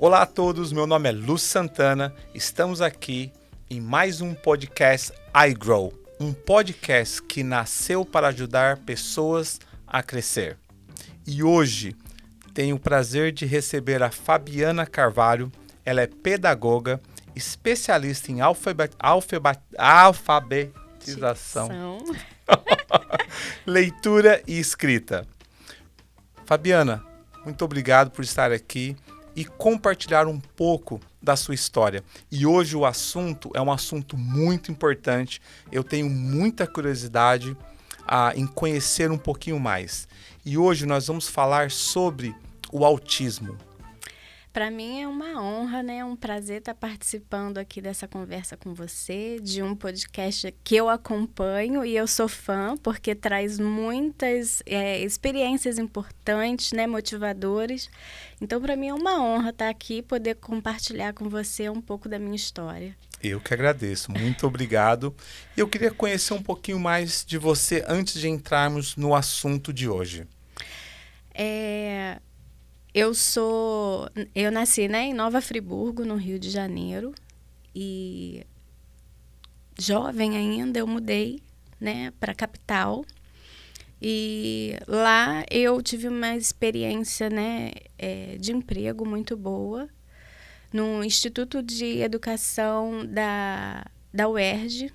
Olá a todos, meu nome é Lúcio Santana, estamos aqui em mais um podcast iGrow, um podcast que nasceu para ajudar pessoas a crescer. E hoje tenho o prazer de receber a Fabiana Carvalho, ela é pedagoga, especialista em alfabetização, leitura e escrita. Fabiana, muito obrigado por estar aqui e compartilhar um pouco da sua história. E hoje o assunto é um assunto muito importante. Eu tenho muita curiosidade em conhecer um pouquinho mais. E hoje nós vamos falar sobre o autismo. Para mim é uma honra, né? É um prazer estar participando aqui dessa conversa com você, de um podcast que eu acompanho e eu sou fã, porque traz muitas experiências importantes, né? Motivadoras. Então, para mim é uma honra estar aqui e poder compartilhar com você um pouco da minha história. Eu que agradeço, muito obrigado. Eu queria conhecer um pouquinho mais de você antes de entrarmos no assunto de hoje. Eu nasci, né, em Nova Friburgo, no Rio de Janeiro, e jovem ainda eu mudei, né, para a capital, e lá eu tive uma experiência, né, de emprego muito boa no Instituto de Educação da UERJ,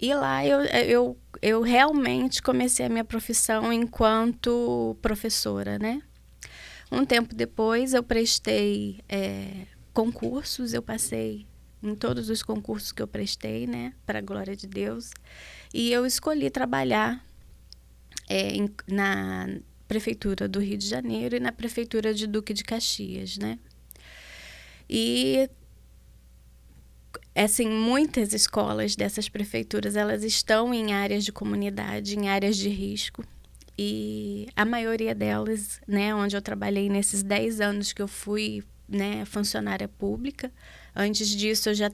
e lá eu realmente comecei a minha profissão enquanto professora, né? Um tempo depois, eu prestei concursos, eu passei em todos os concursos que eu prestei, né, para a glória de Deus, e eu escolhi trabalhar na Prefeitura do Rio de Janeiro e na Prefeitura de Duque de Caxias, né. E, assim, muitas escolas dessas prefeituras, elas estão em áreas de comunidade, em áreas de risco. E a maioria delas, né, onde eu trabalhei nesses 10 anos que eu fui, né, funcionária pública. Antes disso, eu já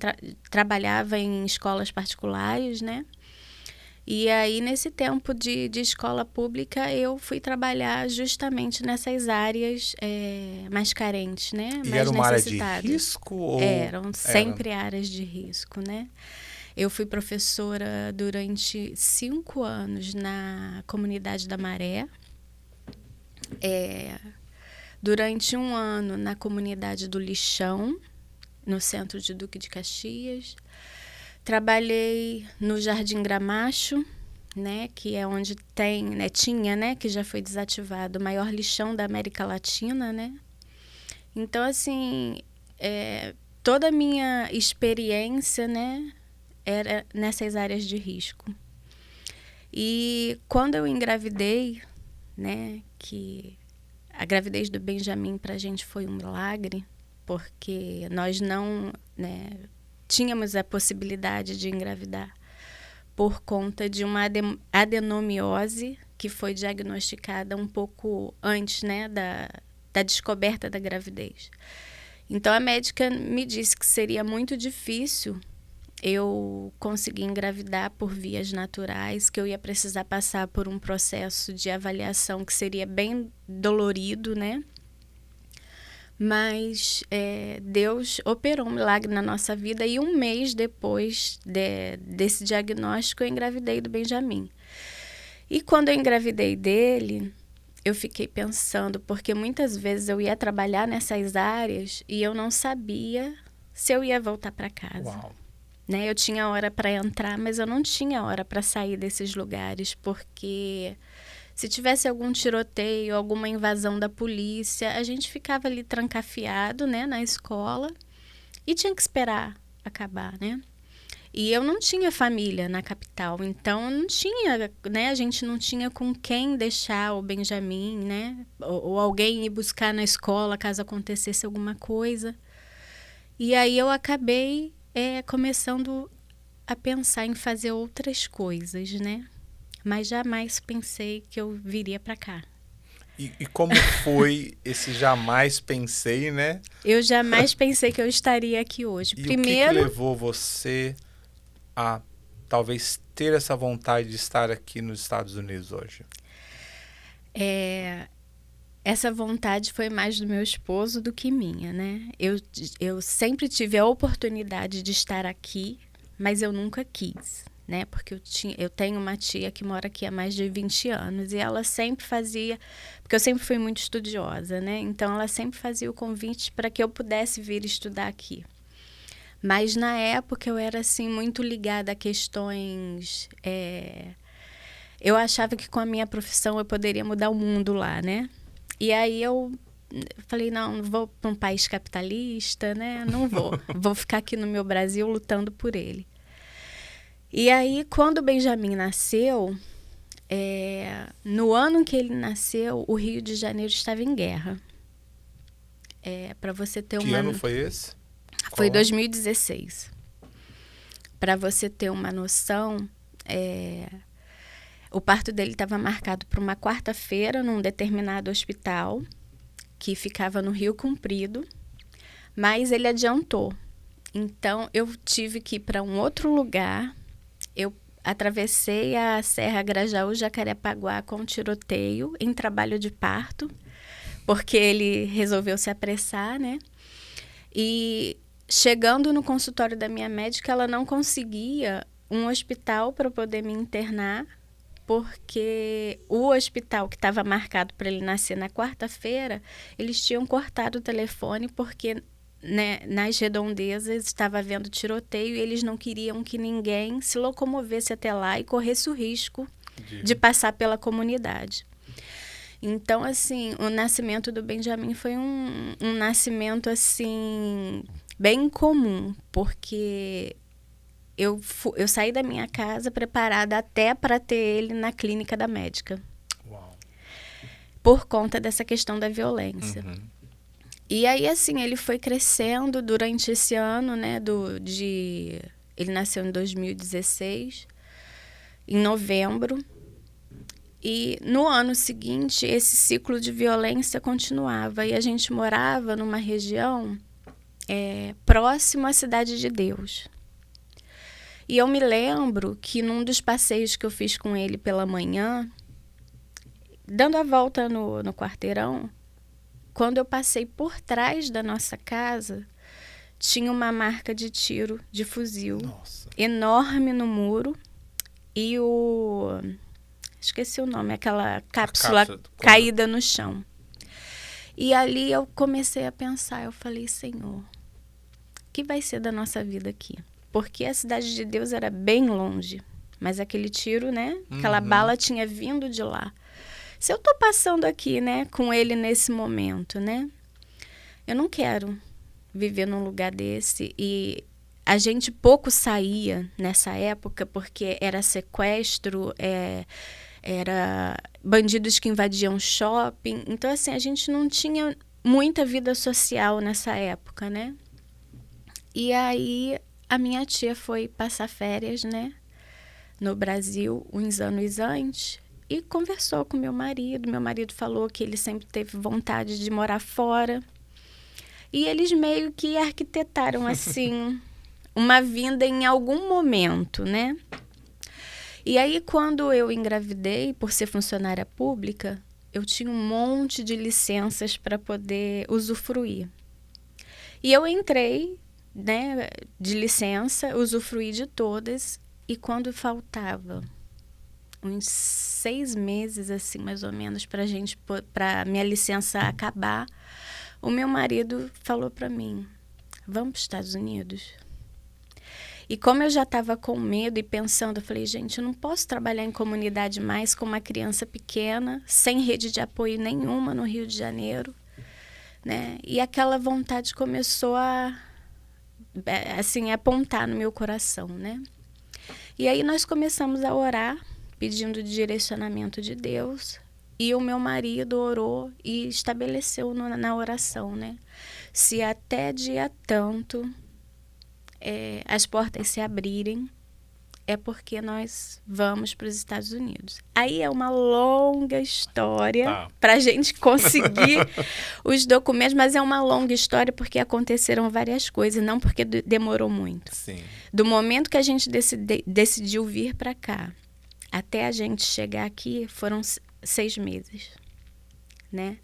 trabalhava em escolas particulares, né? E aí, nesse tempo de escola pública, eu fui trabalhar justamente nessas áreas mais carentes, né? E mais era uma área necessitadas. de risco? Ou Eram sempre áreas de risco, né? Eu fui professora durante 5 anos na comunidade da Maré, durante 1 ano na comunidade do Lixão, no centro de Duque de Caxias. Trabalhei no Jardim Gramacho, né, que é onde tinha, né, que já foi desativado, o maior lixão da América Latina, né? Então, assim, toda a minha experiência, né, era nessas áreas de risco. E quando eu engravidei, né, que a gravidez do Benjamin para a gente foi um milagre, porque nós não, né, tínhamos a possibilidade de engravidar por conta de uma adenomiose que foi diagnosticada um pouco antes, né, da descoberta da gravidez. Então a médica me disse que seria muito difícil eu consegui engravidar por vias naturais, que eu ia precisar passar por um processo de avaliação que seria bem dolorido, né? Mas Deus operou um milagre na nossa vida e 1 mês depois desse diagnóstico eu engravidei do Benjamin. E quando eu engravidei dele, eu fiquei pensando, porque muitas vezes eu ia trabalhar nessas áreas e eu não sabia se eu ia voltar para casa. Uau. Né? Eu tinha hora para entrar, mas eu não tinha hora para sair desses lugares, porque se tivesse algum tiroteio, alguma invasão da polícia, a gente ficava ali trancafiado, né, na escola e tinha que esperar acabar, né? E eu não tinha família na capital, então não tinha, né, a gente não tinha com quem deixar o Benjamin, né, ou alguém ir buscar na escola caso acontecesse alguma coisa. E aí eu acabei começando a pensar em fazer outras coisas, né? Mas jamais pensei que eu viria para cá. E como foi esse jamais pensei, né? Eu jamais pensei que eu estaria aqui hoje. E Primeiro, o que levou você a talvez ter essa vontade de estar aqui nos Estados Unidos hoje? Essa vontade foi mais do meu esposo do que minha, né? Eu sempre tive a oportunidade de estar aqui, mas eu nunca quis, né? Porque eu tenho uma tia que mora aqui há mais de 20 anos e ela sempre fazia, porque eu sempre fui muito estudiosa, né? Então ela sempre fazia o convite para que eu pudesse vir estudar aqui. Mas na época eu era assim muito ligada a questões. Eu achava que com a minha profissão eu poderia mudar o mundo lá, né? E aí eu falei, não vou para um país capitalista, né? Não vou. Vou ficar aqui no meu Brasil lutando por ele. E aí, quando o Benjamin nasceu, no ano que ele nasceu, o Rio de Janeiro estava em guerra. Para você ter Que ano foi esse? Foi 2016. Para você ter uma noção, o parto dele estava marcado para uma quarta-feira num determinado hospital que ficava no Rio Comprido, mas ele adiantou. Então, eu tive que ir para um outro lugar. Eu atravessei a Serra Grajaú-Jacarepaguá com tiroteio em trabalho de parto, porque ele resolveu se apressar, né? E chegando no consultório da minha médica, ela não conseguia um hospital para poder me internar, porque o hospital que estava marcado para ele nascer na quarta-feira, eles tinham cortado o telefone porque, né, nas redondezas estava havendo tiroteio e eles não queriam que ninguém se locomovesse até lá e corresse o risco de passar pela comunidade. Então, assim, o nascimento do Benjamin foi um nascimento, assim, bem comum, porque eu saí da minha casa preparada até para ter ele na clínica da médica. Uau. Por conta dessa questão da violência. Uhum. E aí, assim, ele foi crescendo durante esse ano, né? Ele nasceu em 2016, em novembro. E no ano seguinte, esse ciclo de violência continuava. E a gente morava numa região próximo à Cidade de Deus. E eu me lembro que num dos passeios que eu fiz com ele pela manhã, dando a volta no quarteirão, quando eu passei por trás da nossa casa, tinha uma marca de tiro de fuzil. Nossa. Enorme no muro e esqueci o nome, aquela cápsula caída no chão. E ali eu comecei a pensar, eu falei, Senhor, o que vai ser da nossa vida aqui? Porque a Cidade de Deus era bem longe, mas aquele tiro, né? Aquela bala tinha vindo de lá. Se eu tô passando aqui, né, com ele nesse momento, né? Eu não quero viver num lugar desse. E a gente pouco saía nessa época, porque era sequestro, era bandidos que invadiam shopping. Então, assim, a gente não tinha muita vida social nessa época, né? E aí a minha tia foi passar férias, né, no Brasil, uns anos antes, e conversou com meu marido. Meu marido falou que ele sempre teve vontade de morar fora. E eles meio que arquitetaram, assim, uma vinda em algum momento, né? E aí, quando eu engravidei, por ser funcionária pública, eu tinha um monte de licenças para poder usufruir. E eu entrei, né, de licença, usufruí de todas, e quando faltava uns 6 meses, assim, mais ou menos, para minha licença acabar, o meu marido falou para mim, vamos para os Estados Unidos? E como eu já estava com medo e pensando, eu falei, gente, eu não posso trabalhar em comunidade mais com uma criança pequena, sem rede de apoio nenhuma no Rio de Janeiro, né? E aquela vontade começou a, assim, apontar no meu coração, né? E aí nós começamos a orar, pedindo direcionamento de Deus, e o meu marido orou e estabeleceu na oração, né? Se até dia tanto as portas se abrirem, é porque nós vamos para os Estados Unidos. Aí é uma longa história para a gente conseguir os documentos, mas é uma longa história porque aconteceram várias coisas, não porque demorou muito. Sim. Do momento que a gente decidiu vir para cá, até a gente chegar aqui, foram 6 meses, né?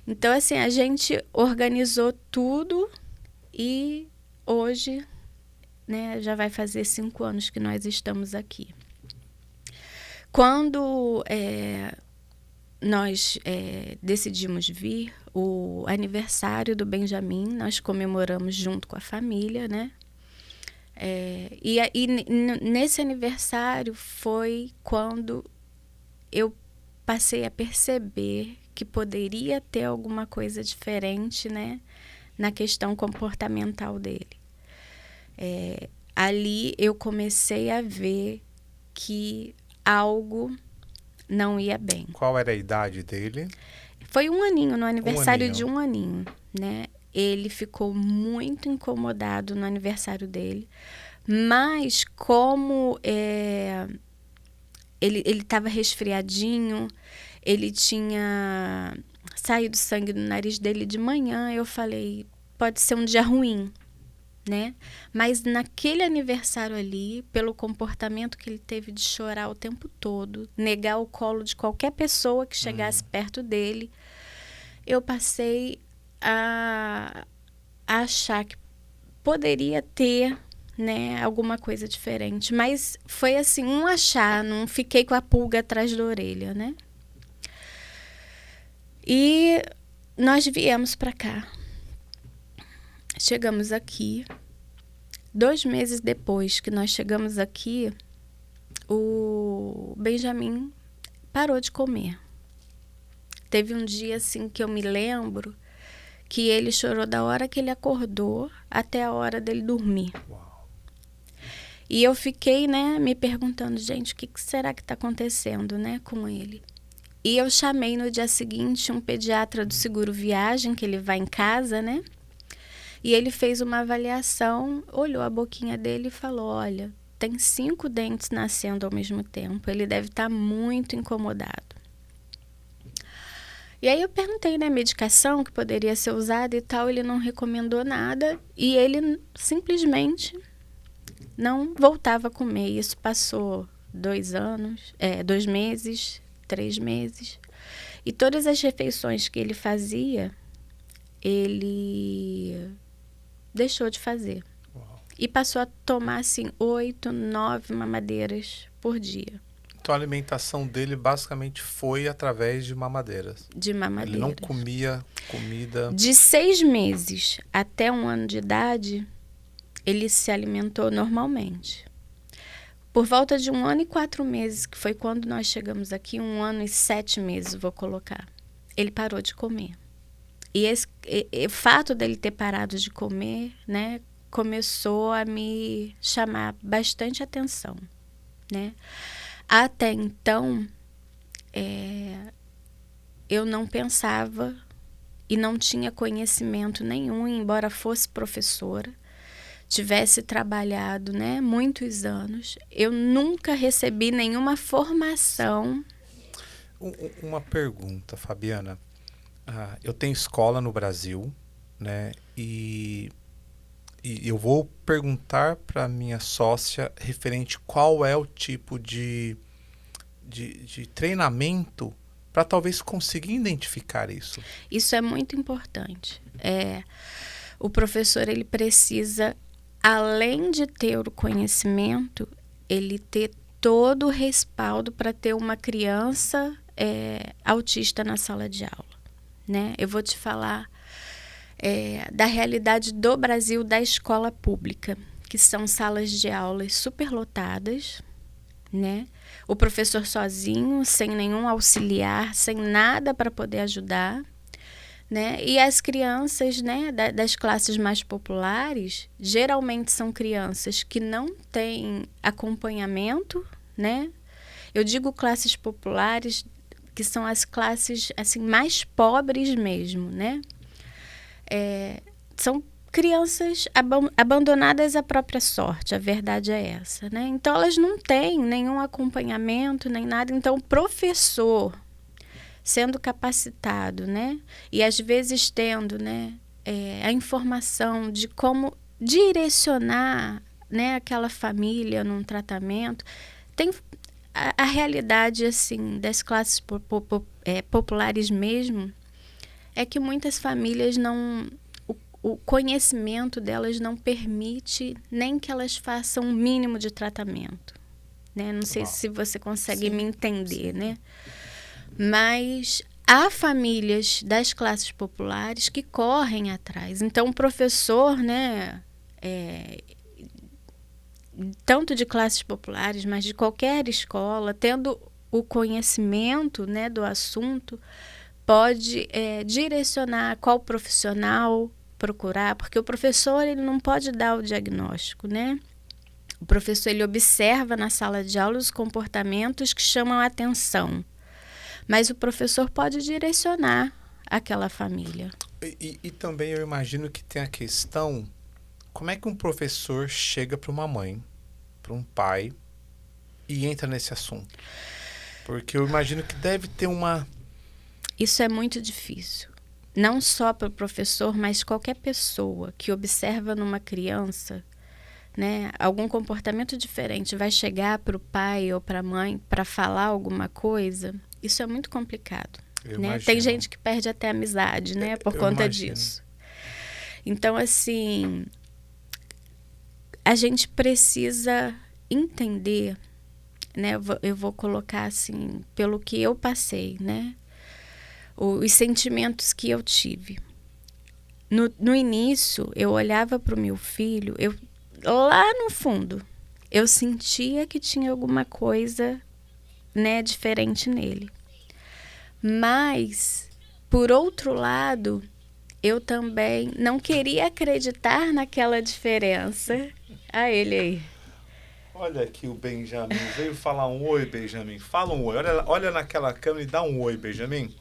Então, assim, a gente organizou tudo e hoje, né, já vai fazer 5 anos que nós estamos aqui. Quando nós decidimos vir, o aniversário do Benjamin, nós comemoramos junto com a família, né? Nesse aniversário foi quando eu passei a perceber que poderia ter alguma coisa diferente, né, na questão comportamental dele. Ali eu comecei a ver que algo não ia bem. Qual era a idade dele? Foi 1 aninho, no aniversário de 1 Um aninho, né? Ele ficou muito incomodado no aniversário dele, mas como ele estava resfriadinho, ele tinha saído sangue no nariz dele de manhã, eu falei, pode ser um dia ruim, né? Mas naquele aniversário ali, pelo comportamento que ele teve de chorar o tempo todo, negar o colo de qualquer pessoa que chegasse perto dele, eu passei a achar que poderia ter, né, alguma coisa diferente. Mas foi assim, um achar, não fiquei com a pulga atrás da orelha, né? E nós viemos para cá. Chegamos aqui. 2 meses depois que nós chegamos aqui, o Benjamin parou de comer. Teve um dia assim que eu me lembro que ele chorou da hora que ele acordou até a hora dele dormir. Uau. E eu fiquei, né, me perguntando, gente, o que será que está acontecendo, né, com ele? E eu chamei no dia seguinte um pediatra do Seguro Viagem, que ele vai em casa, né? E ele fez uma avaliação, olhou a boquinha dele e falou, olha, tem 5 dentes nascendo ao mesmo tempo, ele deve estar muito incomodado. E aí eu perguntei, né, medicação que poderia ser usada e tal, ele não recomendou nada e ele simplesmente não voltava a comer. Isso passou 2 meses, 3 meses. E todas as refeições que ele fazia, ele deixou de fazer. Uau. E passou a tomar, assim, 8, 9 mamadeiras por dia. Então a alimentação dele basicamente foi através de mamadeiras. De mamadeiras. Ele não comia comida... De 6 meses até 1 ano de idade, ele se alimentou normalmente. Por volta de 1 ano e 4 meses, que foi quando nós chegamos aqui, 1 ano e 7 meses, vou colocar, ele parou de comer. E o fato dele ter parado de comer, né, começou a me chamar bastante atenção, né? Até então, eu não pensava e não tinha conhecimento nenhum, embora fosse professora, tivesse trabalhado, né, muitos anos, eu nunca recebi nenhuma formação. Uma pergunta, Fabiana. Eu tenho escola no Brasil, né? E eu vou perguntar para minha sócia referente qual é o tipo de treinamento para talvez conseguir identificar isso. Isso é muito importante. O professor, ele precisa, além de ter o conhecimento, ele ter todo o respaldo para ter uma criança autista na sala de aula, né? Eu vou te falar da realidade do Brasil da escola pública, que são salas de aulas superlotadas, né? O professor sozinho, sem nenhum auxiliar, sem nada para poder ajudar, né? E as crianças, né, das classes mais populares, geralmente são crianças que não têm acompanhamento, né? Eu digo classes populares, que são as classes assim, mais pobres mesmo, né? São crianças abandonadas à própria sorte, a verdade é essa, né? Então, elas não têm nenhum acompanhamento, nem nada. Então, o professor, sendo capacitado, né? E às vezes tendo, né, a informação de como direcionar, né, aquela família num tratamento, tem a realidade, assim, das classes populares mesmo, é que muitas famílias não... O conhecimento delas não permite nem que elas façam um mínimo de tratamento, né? Não sei se você consegue me entender, né? Mas há famílias das classes populares que correm atrás. Então, o professor, né, tanto de classes populares, mas de qualquer escola, tendo o conhecimento, né, do assunto, pode direcionar qual profissional procurar, porque o professor ele não pode dar o diagnóstico, né? O professor ele observa na sala de aula os comportamentos que chamam a atenção, mas o professor pode direcionar aquela família. E também eu imagino que tem a questão, como é que um professor chega para uma mãe, para um pai, e entra nesse assunto? Porque eu imagino que deve ter uma... Isso é muito difícil. Não só para o professor, mas qualquer pessoa que observa numa criança, né, algum comportamento diferente, vai chegar para o pai ou para a mãe para falar alguma coisa, isso é muito complicado. Né? Tem gente que perde até a amizade, né, por conta disso. Então, assim, a gente precisa entender, né, eu vou colocar assim, pelo que eu passei, né, os sentimentos que eu tive. No início, eu olhava para o meu filho, lá no fundo, eu sentia que tinha alguma coisa, né, diferente nele. Mas, por outro lado, eu também não queria acreditar naquela diferença. Ah, ele aí. Olha aqui o Benjamin, veio falar um oi, Benjamin. Fala um oi, olha naquela câmera e dá um oi, Benjamin.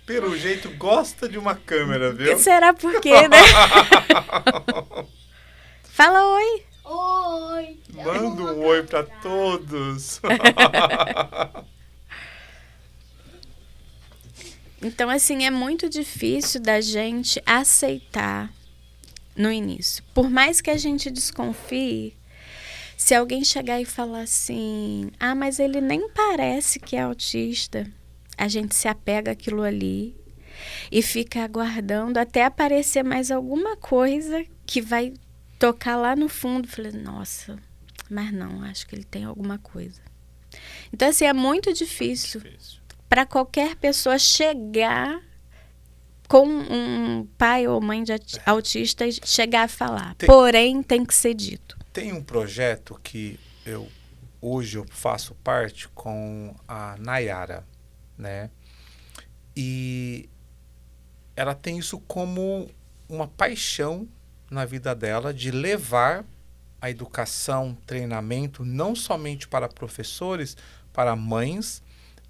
Pelo jeito, gosta de uma câmera, viu? Será por quê, né? Fala oi. Oi. Manda um oi pra todos. Então, assim, é muito difícil da gente aceitar no início. Por mais que a gente desconfie, se alguém chegar e falar assim, ah, mas ele nem parece que é autista, a gente se apega àquilo ali e fica aguardando até aparecer mais alguma coisa que vai tocar lá no fundo. Falei, nossa, mas não, acho que ele tem alguma coisa. Então, assim, é muito difícil para qualquer pessoa chegar com um pai ou mãe de autista e chegar a falar. Porém, tem que ser dito. Tem um projeto que hoje eu faço parte com a Nayara, né? E ela tem isso como uma paixão na vida dela de levar a educação, treinamento, não somente para professores, para mães.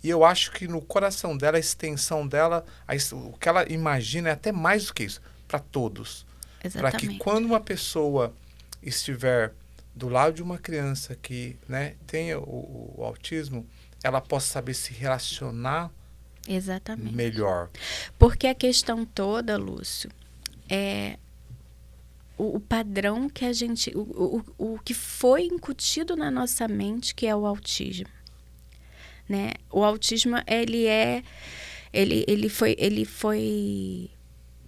E eu acho que no coração dela, a extensão dela, o que ela imagina é até mais do que isso, para todos. Para que quando uma pessoa estiver do lado de uma criança que, né, tenha o autismo, ela possa saber se relacionar melhor. Porque a questão toda, Lúcio, é o padrão que a gente... O que foi incutido na nossa mente, que é o autismo. Né? O autismo, ele foi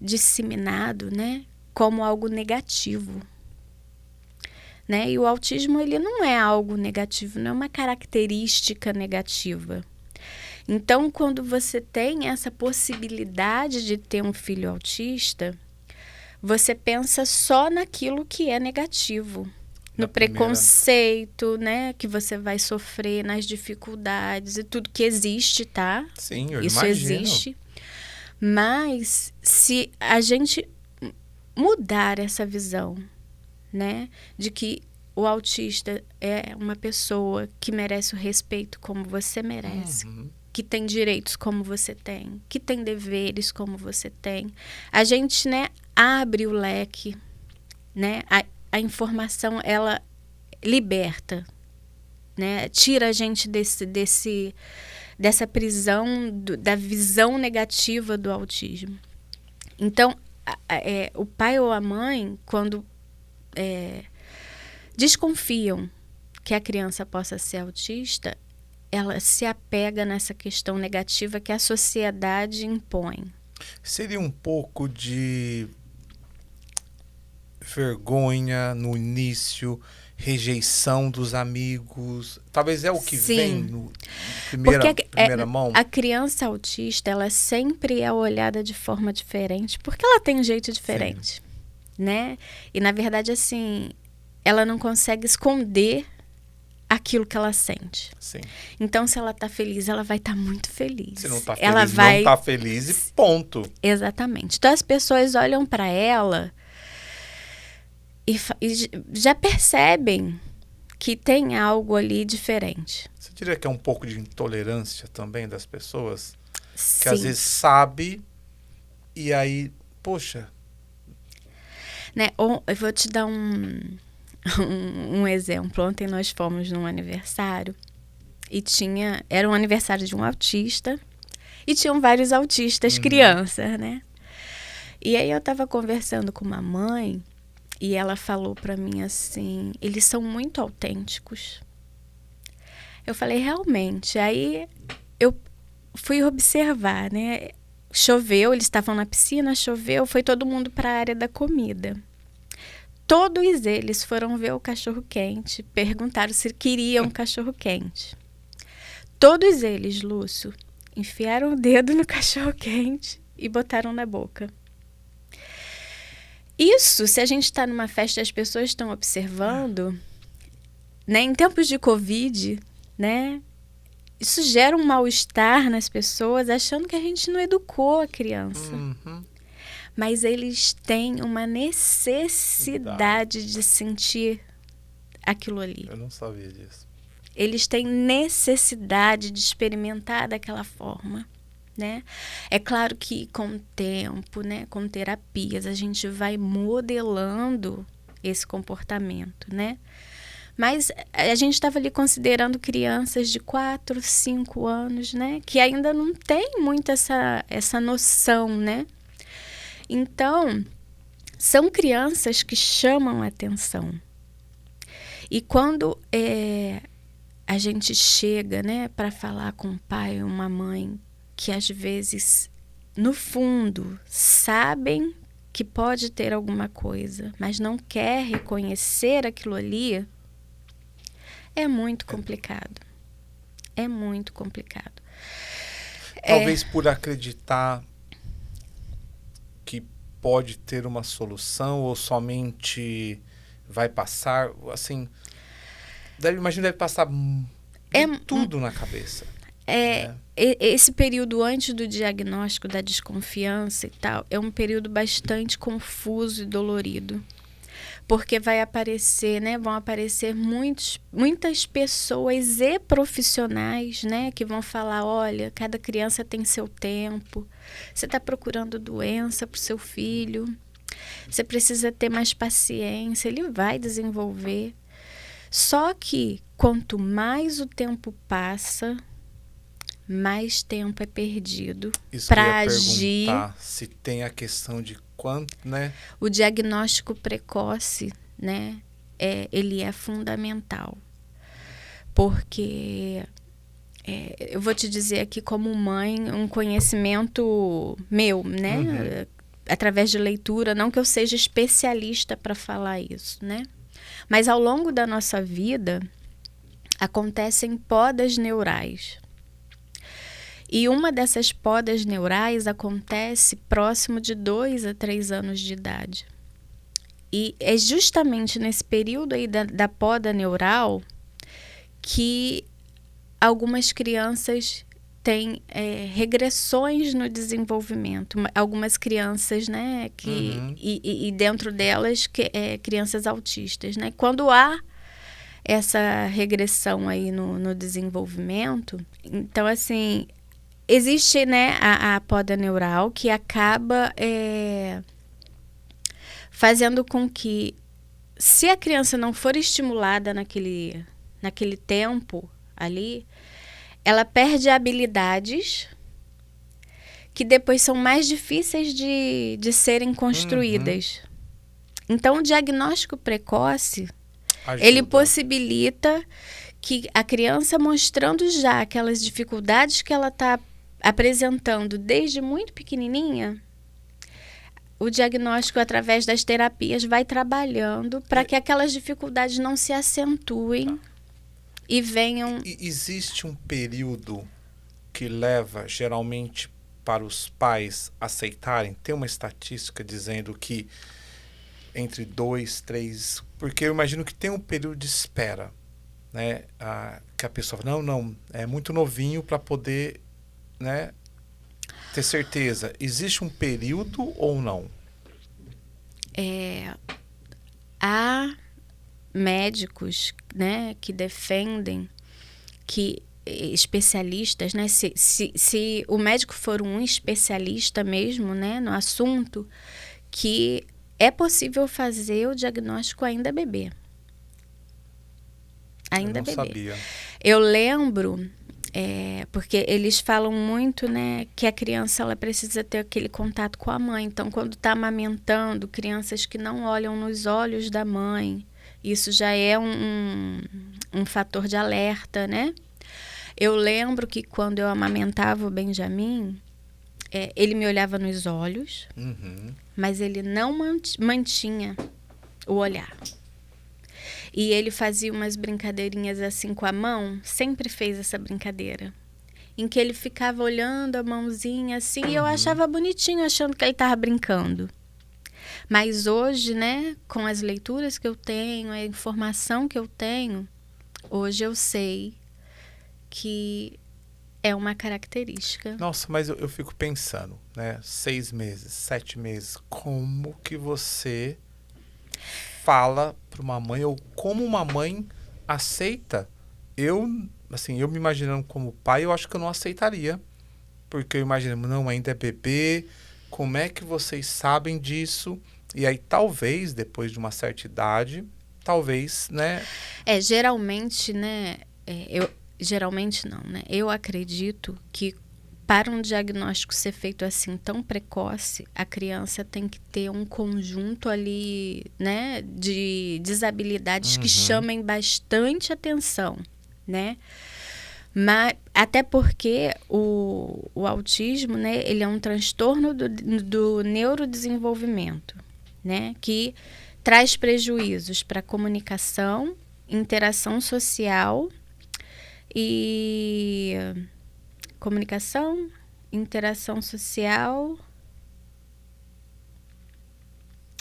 disseminado, né, como algo negativo. Né? E o autismo, ele não é algo negativo, não é uma característica negativa. Então, quando você tem essa possibilidade de ter um filho autista, você pensa só naquilo que é negativo. No preconceito, né, que você vai sofrer, nas dificuldades e tudo que existe, tá? Sim, eu Isso imagino. Existe. Mas se a gente mudar essa visão, né, de que o autista é uma pessoa que merece o respeito como você merece, que tem direitos como você tem, que tem deveres como você tem, a gente, né, abre o leque, né, a informação, ela liberta, né? Tira a gente dessa prisão da visão negativa do autismo. Então, o pai ou a mãe, quando desconfiam que a criança possa ser autista, ela se apega nessa questão negativa que a sociedade impõe. Seria um pouco de vergonha no início, rejeição dos amigos. Talvez é o que Sim. vem no primeira mão. A criança autista, ela sempre é olhada de forma diferente, porque ela tem um jeito diferente, sim, né? E, na verdade, assim, ela não consegue esconder aquilo que ela sente. Sim. Então, se ela tá feliz, ela vai estar muito feliz. Se não tá ela feliz, vai... não tá feliz e ponto. Exatamente. Então, as pessoas olham para ela e já percebem que tem algo ali diferente. Você diria que é um pouco de intolerância também das pessoas? Sim. Que às vezes sabe e aí, poxa... Né? Eu vou te dar um exemplo. Ontem nós fomos num aniversário e era um aniversário de um autista e tinham vários autistas, crianças, né? E aí eu estava conversando com uma mãe e ela falou para mim assim, eles são muito autênticos. Eu falei, realmente. Aí eu fui observar, né? Choveu, eles estavam na piscina, choveu, foi todo mundo para a área da comida. Todos eles foram ver o cachorro-quente, perguntaram se queriam cachorro-quente. Todos eles, Lúcio, enfiaram o dedo no cachorro-quente e botaram na boca. Isso, se a gente está numa festa e as pessoas estão observando, né, em tempos de Covid, né, isso gera um mal-estar nas pessoas, achando que a gente não educou a criança. Uhum. Mas eles têm uma necessidade de sentir aquilo ali. Eu não sabia disso. Eles têm necessidade de experimentar daquela forma, né? É claro que com o tempo, né, com terapias, a gente vai modelando esse comportamento, né? Mas a gente estava ali considerando crianças de 4, 5 anos, né? Que ainda não tem muito essa noção, né? Então, são crianças que chamam a atenção. E quando a gente chega, né, para falar com um pai ou uma mãe que às vezes, no fundo, sabem que pode ter alguma coisa, mas não quer reconhecer aquilo ali, é muito complicado. É muito complicado. Talvez por acreditar que pode ter uma solução ou somente vai passar, assim, imagino deve passar tudo na cabeça. Né? Esse período antes do diagnóstico da desconfiança e tal, é um período bastante confuso e dolorido. Porque vão aparecer muitas pessoas e profissionais, né, que vão falar, olha, cada criança tem seu tempo, você está procurando doença para o seu filho, você precisa ter mais paciência, ele vai desenvolver. Só que quanto mais o tempo passa, mais tempo é perdido para agir. Se tem a questão de quanto, né? O diagnóstico precoce, né? Ele é fundamental. Porque eu vou te dizer aqui como mãe, um conhecimento meu, né? Uhum. Através de leitura, não que eu seja especialista para falar isso, né? Mas ao longo da nossa vida, acontecem podas neurais. E uma dessas podas neurais acontece próximo de 2 a 3 anos de idade. E é justamente nesse período aí da poda neural que algumas crianças têm regressões no desenvolvimento. Algumas crianças, né, e dentro delas crianças autistas, né? Quando há essa regressão aí no desenvolvimento, então assim, existe, né, a poda neural que acaba fazendo com que, se a criança não for estimulada naquele tempo ali, ela perde habilidades que depois são mais difíceis de serem construídas. Então, o diagnóstico precoce, ele possibilita que a criança mostrando já aquelas dificuldades que ela está apresentando desde muito pequenininha, o diagnóstico através das terapias vai trabalhando para que aquelas dificuldades não se acentuem e venham... Existe um período que leva geralmente para os pais aceitarem? Tem uma estatística dizendo que entre 2, 3... Porque eu imagino que tem um período de espera, né? Que a pessoa fala, não, é muito novinho para poder, né, ter certeza. Existe um período ou não? Há médicos, né, que defendem que especialistas, né, se o médico for um especialista mesmo, né, no assunto, que é possível fazer o diagnóstico ainda bebê. Ainda bebê. Sabia. Eu lembro, porque eles falam muito, né, que a criança ela precisa ter aquele contato com a mãe. Então, quando está amamentando, crianças que não olham nos olhos da mãe, isso já é um fator de alerta, né? Eu lembro que quando eu amamentava o Benjamin, ele me olhava nos olhos, mas ele não mantinha o olhar. E ele fazia umas brincadeirinhas assim com a mão, sempre fez essa brincadeira, em que ele ficava olhando a mãozinha assim, e eu achava bonitinho, achando que ele estava brincando. Mas hoje, né, com as leituras que eu tenho, a informação que eu tenho, hoje eu sei que é uma característica. Nossa, mas eu fico pensando, né, 6 meses, 7 meses, como que você fala para uma mãe, ou como uma mãe aceita? Eu me imaginando como pai, eu acho que eu não aceitaria, porque eu imagino, não, ainda é bebê, como é que vocês sabem disso? E aí, talvez, depois de uma certa idade, talvez, né? Geralmente, né, geralmente não, né? Eu acredito que para um diagnóstico ser feito assim tão precoce, a criança tem que ter um conjunto ali, né, de desabilidades que chamem bastante atenção, né? Mas, até porque o autismo, né, ele é um transtorno do neurodesenvolvimento, né, que traz prejuízos para a comunicação, interação social e... Comunicação, interação social...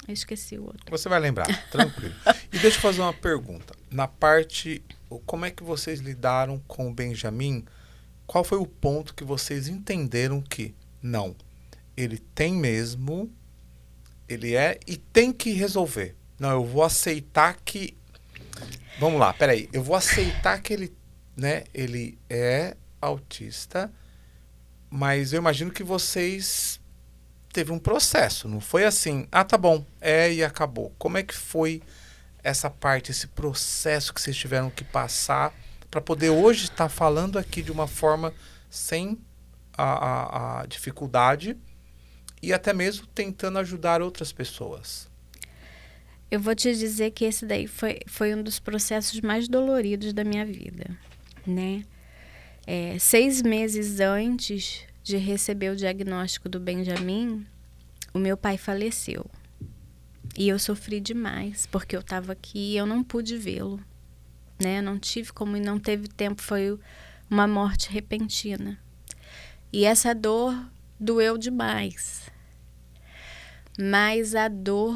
Eu esqueci o outro. Você vai lembrar, tranquilo. E deixa eu fazer uma pergunta. Na parte, como é que vocês lidaram com o Benjamin? Qual foi o ponto que vocês entenderam que, não, ele tem mesmo, ele é, e tem que resolver? Não, eu vou aceitar que... Vamos lá, peraí. Eu vou aceitar que ele, né, ele é autista, mas eu imagino que vocês teve um processo, não foi assim, tá bom, e acabou. Como é que foi essa parte, esse processo que vocês tiveram que passar para poder hoje estar falando aqui de uma forma sem a dificuldade e até mesmo tentando ajudar outras pessoas? Eu vou te dizer que esse daí foi um dos processos mais doloridos da minha vida, né? 6 meses antes de receber o diagnóstico do Benjamin, o meu pai faleceu. E eu sofri demais, porque eu estava aqui e eu não pude vê-lo, né? Não tive como e não teve tempo, foi uma morte repentina. E essa dor doeu demais. Mas a dor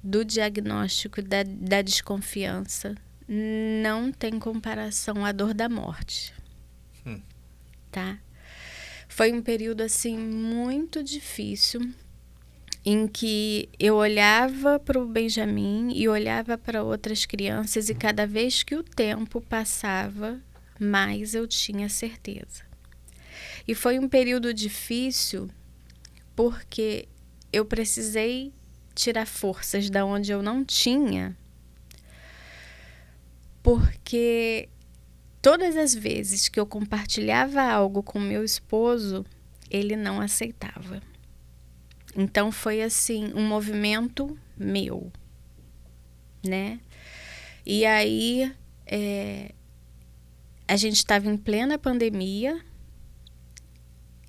do diagnóstico, da desconfiança, não tem comparação à dor da morte. Tá? Foi um período assim muito difícil, em que eu olhava para o Benjamin e olhava para outras crianças, e cada vez que o tempo passava, mais eu tinha certeza. E foi um período difícil porque eu precisei tirar forças da onde eu não tinha, porque todas as vezes que eu compartilhava algo com meu esposo, ele não aceitava. Então foi assim, um movimento meu, né? E aí A gente estava em plena pandemia.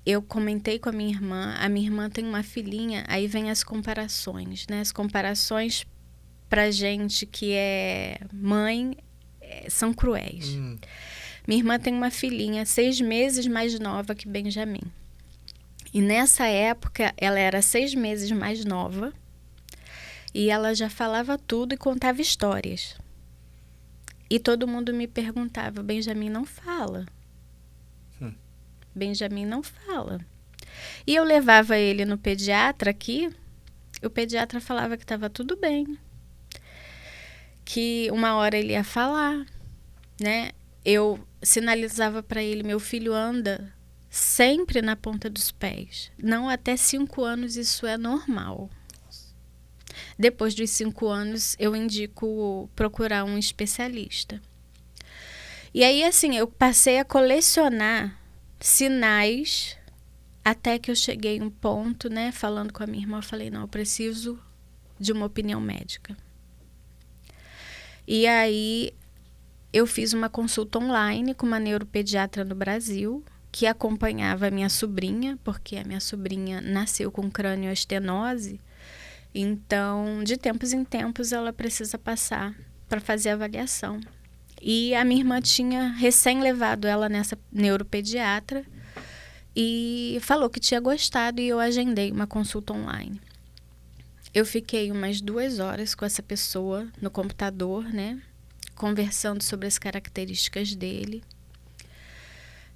Eu comentei com a minha irmã tem uma filhinha, aí vem as comparações, né? As comparações pra gente que é mãe são cruéis. Minha irmã tem uma filhinha 6 meses mais nova que Benjamin. E nessa época, ela era 6 meses mais nova e ela já falava tudo e contava histórias. E todo mundo me perguntava, Benjamin não fala. Benjamin não fala. E eu levava ele no pediatra aqui, o pediatra falava que estava tudo bem. Que uma hora ele ia falar, né? Eu sinalizava para ele, meu filho anda sempre na ponta dos pés. Não, até 5 anos isso é normal. Depois dos 5 anos, eu indico procurar um especialista. E aí, assim, eu passei a colecionar sinais até que eu cheguei em um ponto, né, falando com a minha irmã, eu falei, não, eu preciso de uma opinião médica. E aí eu fiz uma consulta online com uma neuropediatra no Brasil, que acompanhava a minha sobrinha, porque a minha sobrinha nasceu com cranioestenose, então de tempos em tempos ela precisa passar para fazer a avaliação. E a minha irmã tinha recém levado ela nessa neuropediatra e falou que tinha gostado e eu agendei uma consulta online. Eu fiquei umas 2 horas com essa pessoa no computador, né? Conversando sobre as características dele.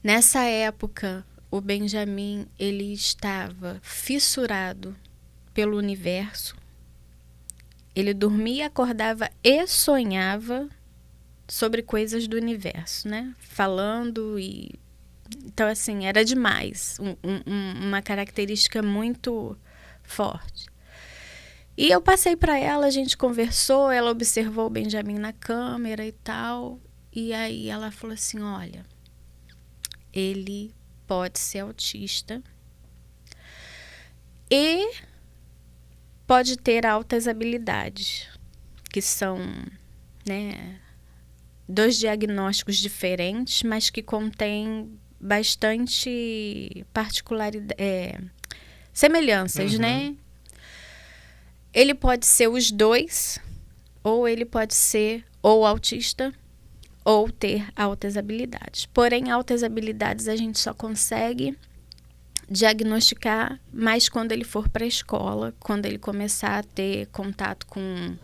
Nessa época, o Benjamin, ele estava fissurado pelo universo. Ele dormia, acordava e sonhava sobre coisas do universo, né? Falando e... Então, assim, era demais. Uma característica muito forte. E eu passei para ela, a gente conversou, ela observou o Benjamin na câmera e tal. E aí ela falou assim, olha, ele pode ser autista e pode ter altas habilidades, que são, né, 2 diagnósticos diferentes, mas que contêm bastante particularidade, semelhanças, né? Ele pode ser os 2, ou ele pode ser ou autista ou ter altas habilidades. Porém, altas habilidades a gente só consegue diagnosticar mais quando ele for para a escola, quando ele começar a ter contato com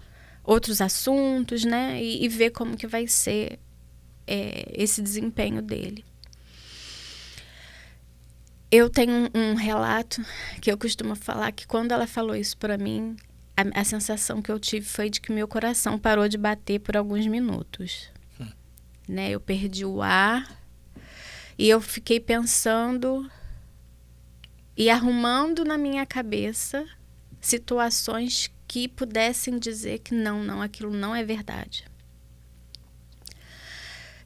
outros assuntos, né? E ver como que vai ser esse desempenho dele. Eu tenho um relato que eu costumo falar que quando ela falou isso para mim, a sensação que eu tive foi de que meu coração parou de bater por alguns minutos. Né? Eu perdi o ar e eu fiquei pensando e arrumando na minha cabeça situações que pudessem dizer que não, aquilo não é verdade.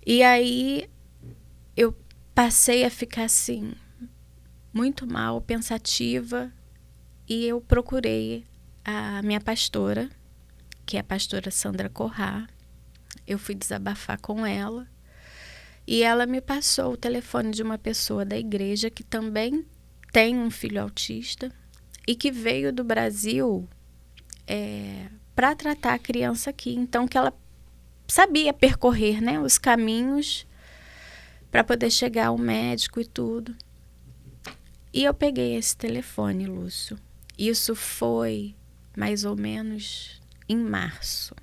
E aí eu passei a ficar assim, muito mal, pensativa, e eu procurei a minha pastora, que é a pastora Sandra Corrá. Eu fui desabafar com ela e ela me passou o telefone de uma pessoa da igreja que também tem um filho autista e que veio do Brasil para tratar a criança aqui. Então, que ela sabia percorrer, né, os caminhos para poder chegar ao médico e tudo. E eu peguei esse telefone, Lúcio. Isso foi mais ou menos em março.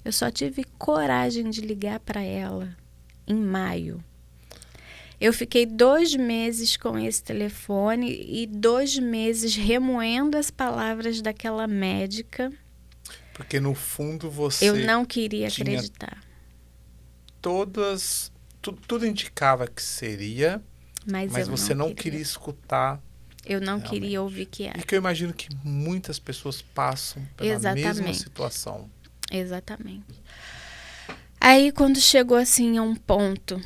Eu só tive coragem de ligar para ela em maio. Eu fiquei 2 meses com esse telefone e 2 meses remoendo as palavras daquela médica. Porque no fundo você... Eu não queria acreditar. Tudo indicava que seria, mas você não queria escutar. Eu não realmente. Queria ouvir que era. E que eu imagino que muitas pessoas passam pela mesma situação. Exatamente. Aí, quando chegou assim a um ponto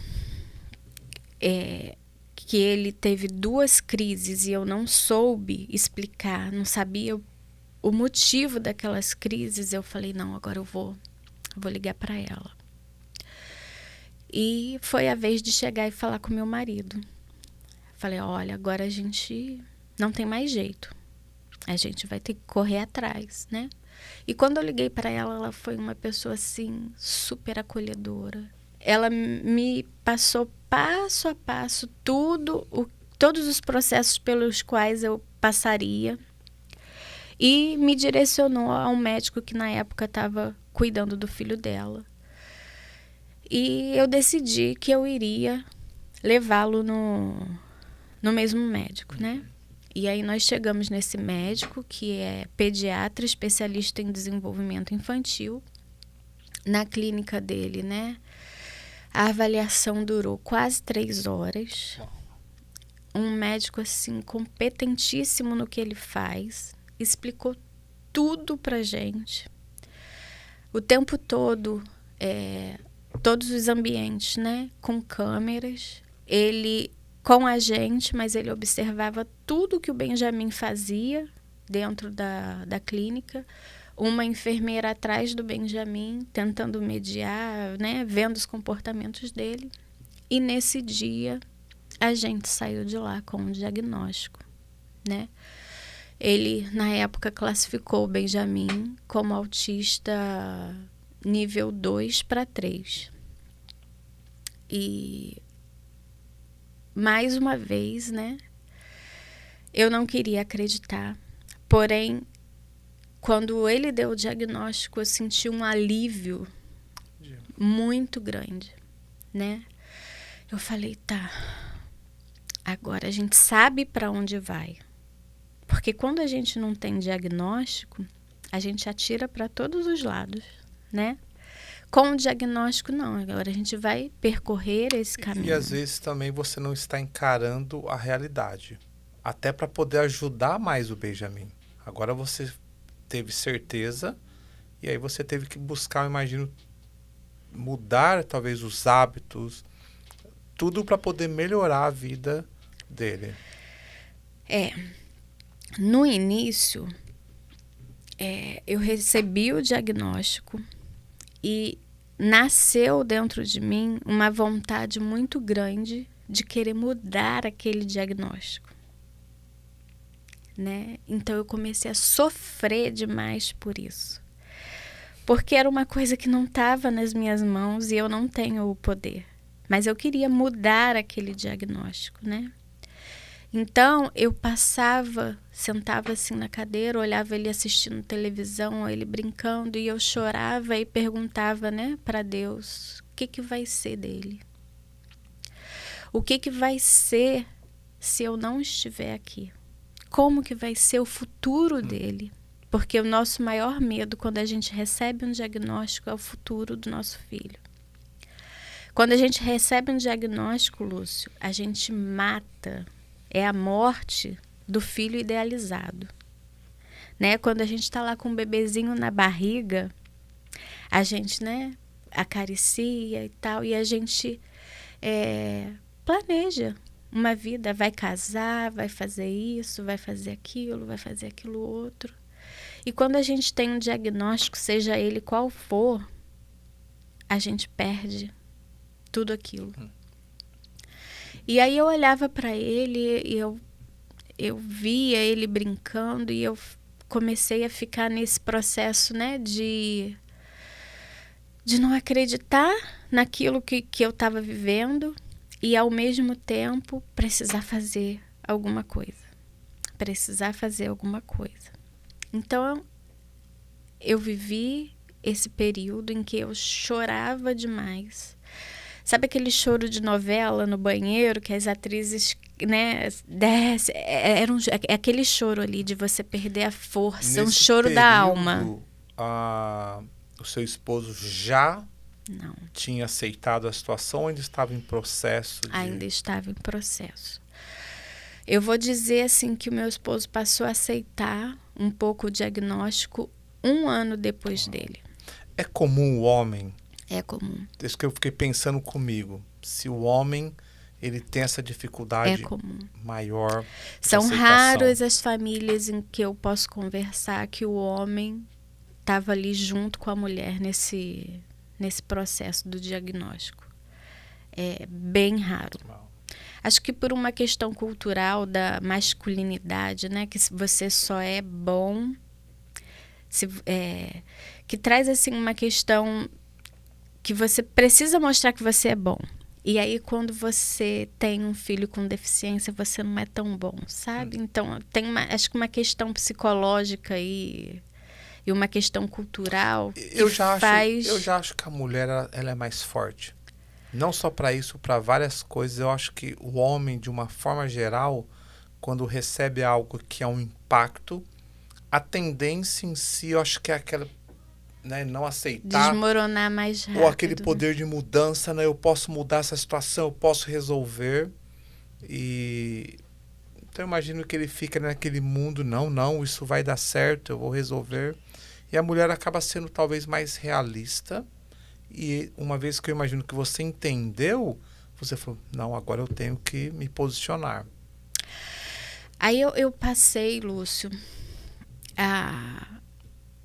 que ele teve 2 crises e eu não soube explicar, não sabia o motivo daquelas crises, eu falei, não, agora eu vou ligar para ela. E foi a vez de chegar e falar com meu marido. Falei, olha, agora a gente não tem mais jeito. A gente vai ter que correr atrás, né? E quando eu liguei para ela, ela foi uma pessoa, assim, super acolhedora. Ela me passou passo a passo todos os processos pelos quais eu passaria. E me direcionou a um médico que na época estava cuidando do filho dela. E eu decidi que eu iria levá-lo no mesmo médico, né? E aí nós chegamos nesse médico, que é pediatra, especialista em desenvolvimento infantil, na clínica dele, né? A avaliação durou quase 3 horas. Um médico, assim, competentíssimo no que ele faz, explicou tudo pra gente. O tempo todo, todos os ambientes, né? Com câmeras, ele com a gente, mas ele observava tudo que o Benjamin fazia dentro da clínica. Uma enfermeira atrás do Benjamin, tentando mediar, né, vendo os comportamentos dele. E nesse dia, a gente saiu de lá com um diagnóstico, né? Ele, na época, classificou o Benjamin como autista nível 2 para 3. E mais uma vez, né? Eu não queria acreditar. Porém, quando ele deu o diagnóstico, eu senti um alívio muito grande, né? Eu falei, tá, agora a gente sabe para onde vai. Porque quando a gente não tem diagnóstico, a gente atira para todos os lados, né? Com o diagnóstico, não. Agora a gente vai percorrer esse caminho. E às vezes também você não está encarando a realidade. Até para poder ajudar mais o Benjamin. Agora você teve certeza e aí você teve que buscar, eu imagino, mudar talvez os hábitos, tudo para poder melhorar a vida dele. No início, eu recebi o diagnóstico e nasceu dentro de mim uma vontade muito grande de querer mudar aquele diagnóstico, né? Então eu comecei a sofrer demais por isso. Porque era uma coisa que não estava nas minhas mãos e eu não tenho o poder. Mas eu queria mudar aquele diagnóstico, né? Então, eu sentava assim na cadeira, olhava ele assistindo televisão, ele brincando, e eu chorava e perguntava, né, para Deus, o que vai ser dele? O que vai ser se eu não estiver aqui? Como que vai ser o futuro dele? Porque o nosso maior medo quando a gente recebe um diagnóstico é o futuro do nosso filho. Quando a gente recebe um diagnóstico, Lúcio, a gente mata. É a morte do filho idealizado, né? Quando a gente está lá com um bebezinho na barriga, a gente, né, acaricia e tal, e a gente planeja uma vida, vai casar, vai fazer isso, vai fazer aquilo outro. E quando a gente tem um diagnóstico, seja ele qual for, a gente perde tudo aquilo. E aí eu olhava para ele e eu via ele brincando e eu comecei a ficar nesse processo, né, de não acreditar naquilo que eu estava vivendo e, ao mesmo tempo, precisar fazer alguma coisa. Então, eu vivi esse período em que eu chorava demais. Sabe aquele choro de novela no banheiro que as atrizes, né, descem? É aquele choro ali de você perder a força, um choro da alma. O seu esposo já não tinha aceitado a situação ou ainda estava em processo? Ainda estava em processo. Eu vou dizer assim que o meu esposo passou a aceitar um pouco o diagnóstico 1 ano depois dele. É comum o homem... É comum. Isso que eu fiquei pensando comigo. Se o homem ele tem essa dificuldade maior. São raras as famílias em que eu posso conversar que o homem estava ali junto com a mulher nesse processo do diagnóstico. É bem raro. Acho que por uma questão cultural da masculinidade, né? Que você só é bom... que traz assim uma questão que você precisa mostrar que você é bom. E aí, quando você tem um filho com deficiência, você não é tão bom, sabe? Então, tem acho que uma questão psicológica e uma questão cultural Eu já acho que a mulher ela é mais forte. Não só para isso, para várias coisas. Eu acho que o homem, de uma forma geral, quando recebe algo que é um impacto, a tendência em si, eu acho que é aquela... Né, não aceitar. Desmoronar mais rápido. Ou aquele poder de mudança, né? Eu posso mudar essa situação, eu posso resolver. Então eu imagino que ele fica naquele mundo, não, isso vai dar certo, eu vou resolver. E a mulher acaba sendo talvez mais realista. E uma vez que eu imagino que você entendeu, você falou, não, agora eu tenho que me posicionar. Aí eu passei, Lúcio, a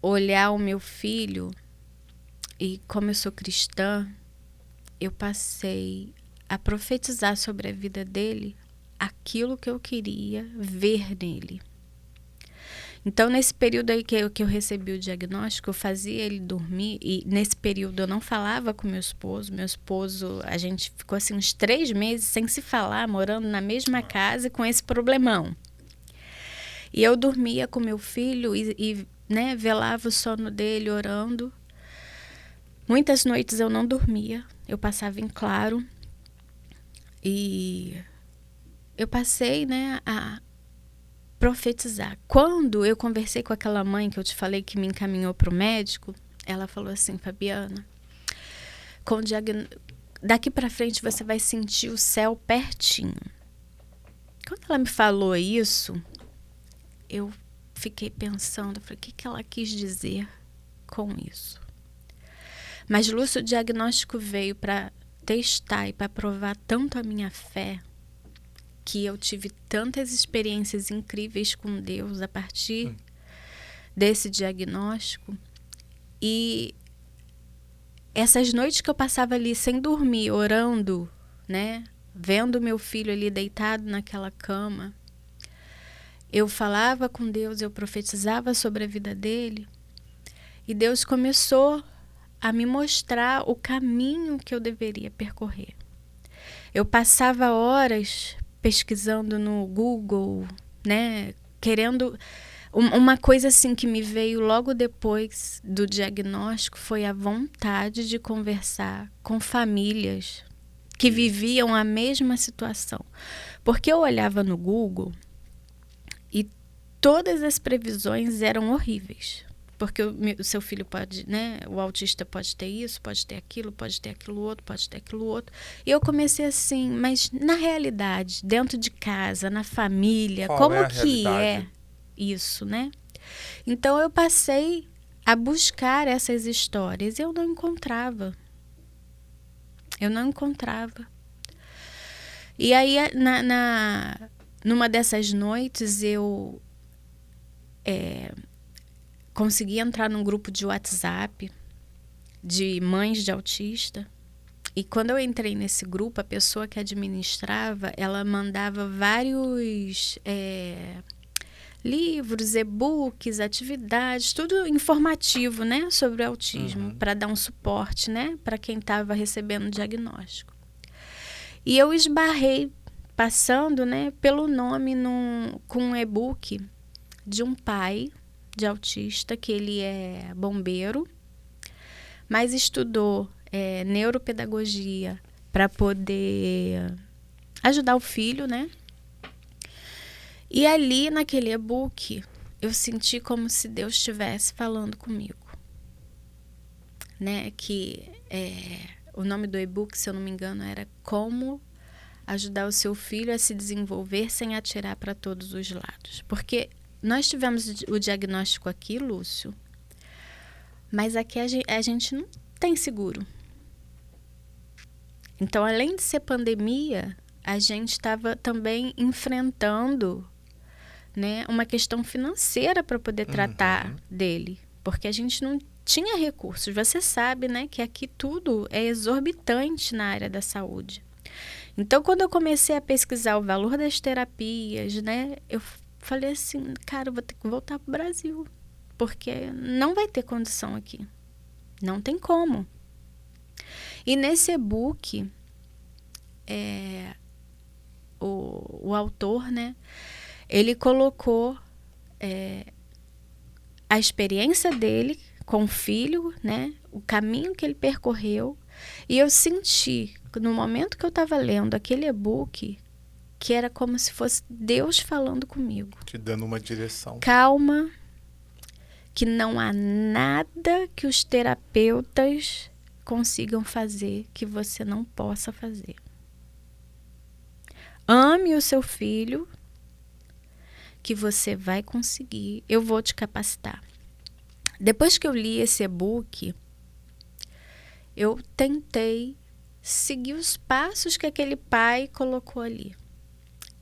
olhar o meu filho, e como eu sou cristã, eu passei a profetizar sobre a vida dele aquilo que eu queria ver nele. Então, nesse período aí que eu recebi o diagnóstico, eu fazia ele dormir, e nesse período eu não falava com meu esposo. Meu esposo, a gente ficou assim uns 3 meses sem se falar, morando na mesma casa com esse problemão. E eu dormia com meu filho e né, velava o sono dele orando. Muitas noites eu não dormia, eu passava em claro. E eu passei, né, a profetizar. Quando eu conversei com aquela mãe que eu te falei que me encaminhou para o médico, ela falou assim, Fabiana, daqui para frente você vai sentir o céu pertinho. Quando ela me falou isso, eu fiquei pensando, falei, o que ela quis dizer com isso? Mas, Lúcio, o diagnóstico veio para testar e para provar tanto a minha fé, que eu tive tantas experiências incríveis com Deus a partir desse diagnóstico. E essas noites que eu passava ali sem dormir, orando, né, vendo meu filho ali deitado naquela cama, eu falava com Deus, eu profetizava sobre a vida dele, e Deus começou a me mostrar o caminho que eu deveria percorrer. Eu passava horas pesquisando no Google, né, querendo... Uma coisa assim que me veio logo depois do diagnóstico foi a vontade de conversar com famílias que viviam a mesma situação. Porque eu olhava no Google e todas as previsões eram horríveis. Porque o seu filho pode, né, o autista pode ter isso, pode ter aquilo outro, pode ter aquilo outro. E eu comecei assim, mas na realidade, dentro de casa, na família, como que é isso, né? Então eu passei a buscar essas histórias e eu não encontrava. E aí, numa dessas noites, eu consegui entrar num grupo de WhatsApp de mães de autista. E quando eu entrei nesse grupo, a pessoa que administrava, ela mandava vários livros, e-books, atividades, tudo informativo, né, sobre o autismo, para dar um suporte, né, para quem estava recebendo o diagnóstico. E eu esbarrei, passando, né, pelo nome com um e-book de um pai de autista, que ele é bombeiro, mas estudou neuropedagogia para poder ajudar o filho, né? E ali, naquele e-book, eu senti como se Deus estivesse falando comigo, né? Que o nome do e-book, se eu não me engano, era Como Ajudar o Seu Filho a Se Desenvolver Sem Atirar para Todos os Lados. Porque nós tivemos o diagnóstico aqui, Lúcio, mas aqui a gente não tem seguro. Então, além de ser pandemia, a gente estava também enfrentando, né, uma questão financeira para poder tratar dele, porque a gente não tinha recursos. Você sabe, né, que aqui tudo é exorbitante na área da saúde. Então, quando eu comecei a pesquisar o valor das terapias, né, eu falei assim, cara, eu vou ter que voltar para o Brasil, porque não vai ter condição aqui. Não tem como. E nesse e-book, o autor, né, ele colocou a experiência dele com o filho, né, o caminho que ele percorreu, e eu senti, no momento que eu estava lendo aquele e-book, que era como se fosse Deus falando comigo. Te dando uma direção. Calma, que não há nada que os terapeutas consigam fazer que você não possa fazer. Ame o seu filho, que você vai conseguir. Eu vou te capacitar. Depois que eu li esse e-book, eu tentei seguir os passos que aquele pai colocou ali.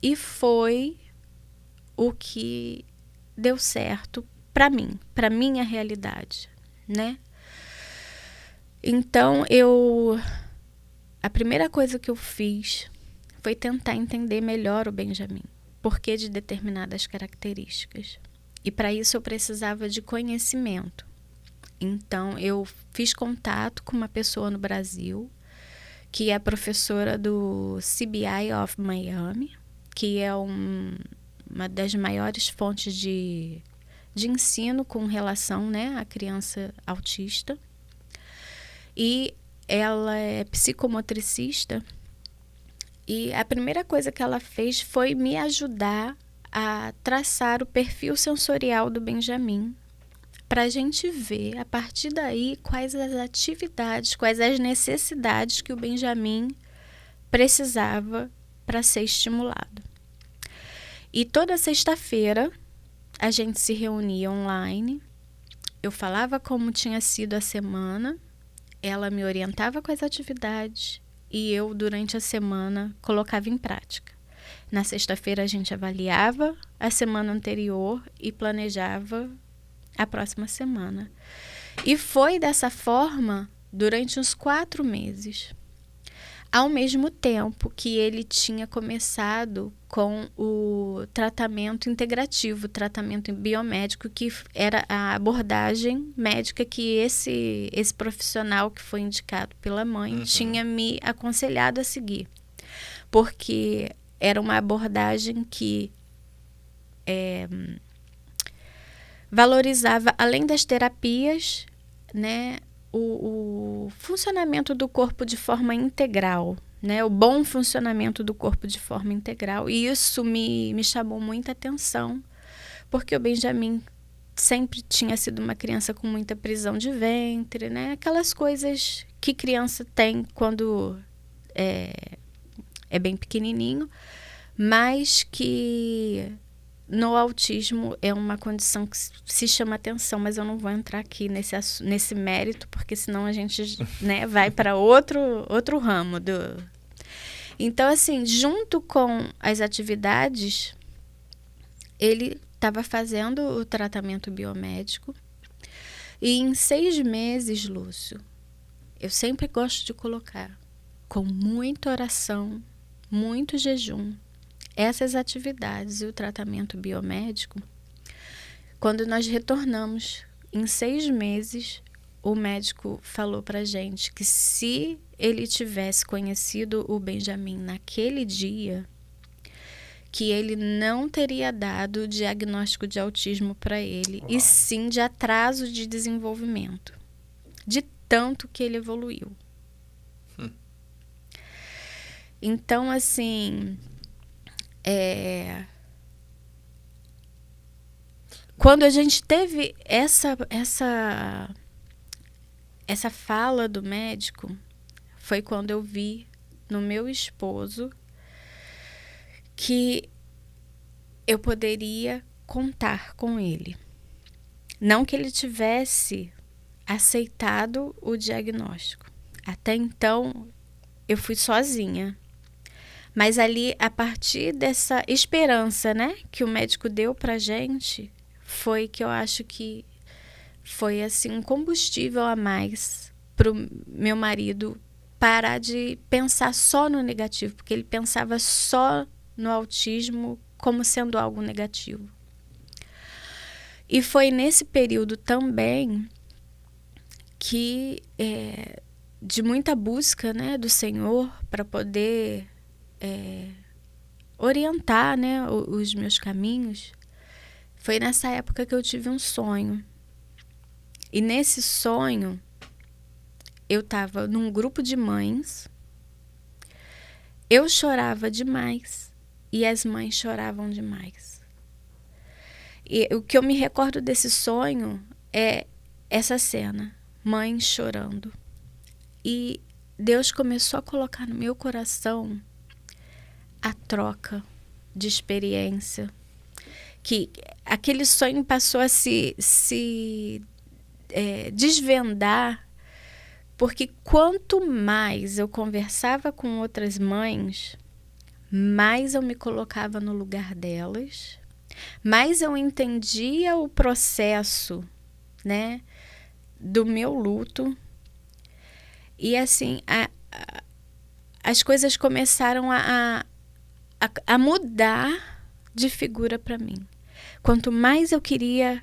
E foi o que deu certo para mim, para minha realidade, né? Então, a primeira coisa que eu fiz foi tentar entender melhor o Benjamin, porquê de determinadas características. E para isso eu precisava de conhecimento. Então, eu fiz contato com uma pessoa no Brasil, que é professora do CBI of Miami, que é uma das maiores fontes de ensino com relação, né, à criança autista. E ela é psicomotricista. E a primeira coisa que ela fez foi me ajudar a traçar o perfil sensorial do Benjamin, para a gente ver, a partir daí, quais as atividades, quais as necessidades que o Benjamin precisava para ser estimulado. E toda sexta-feira a gente se reunia online, eu falava como tinha sido a semana, ela me orientava com as atividades e eu, durante a semana, colocava em prática. Na sexta-feira a gente avaliava a semana anterior e planejava a próxima semana. E foi dessa forma durante uns 4 meses. Ao mesmo tempo que ele tinha começado com o tratamento integrativo, o tratamento biomédico, que era a abordagem médica que esse profissional que foi indicado pela mãe tinha me aconselhado a seguir. Porque era uma abordagem que valorizava, além das terapias, né, o funcionamento do corpo de forma integral, né, o bom funcionamento do corpo de forma integral. E isso me chamou muita atenção, porque o Benjamin sempre tinha sido uma criança com muita prisão de ventre, né, aquelas coisas que criança tem quando é bem pequenininho, mas que no autismo é uma condição que se chama atenção, mas eu não vou entrar aqui nesse mérito, porque senão a gente, né, vai para outro ramo. Então, assim, junto com as atividades, ele estava fazendo o tratamento biomédico e em 6 meses, Lúcio, eu sempre gosto de colocar, com muita oração, muito jejum, essas atividades e o tratamento biomédico, quando nós retornamos, em 6 meses, o médico falou para a gente que se ele tivesse conhecido o Benjamin naquele dia, que ele não teria dado o diagnóstico de autismo para ele, e sim de atraso de desenvolvimento, de tanto que ele evoluiu. Então, assim, quando a gente teve essa fala do médico, foi quando eu vi no meu esposo que eu poderia contar com ele. Não que ele tivesse aceitado o diagnóstico. Até então, eu fui sozinha. Mas ali, a partir dessa esperança, né, que o médico deu pra gente, foi que eu acho que foi assim um combustível a mais para o meu marido parar de pensar só no negativo, porque ele pensava só no autismo como sendo algo negativo. E foi nesse período também que, de muita busca, né, do Senhor para poder orientar, né, os meus caminhos, foi nessa época que eu tive um sonho. E nesse sonho, eu estava num grupo de mães, eu chorava demais e as mães choravam demais. E o que eu me recordo desse sonho é essa cena, mãe chorando. E Deus começou a colocar no meu coração a troca de experiência. Que aquele sonho passou a se desvendar, porque quanto mais eu conversava com outras mães, mais eu me colocava no lugar delas, mais eu entendia o processo, né, do meu luto. E assim, as coisas começaram a mudar de figura para mim. Quanto mais eu queria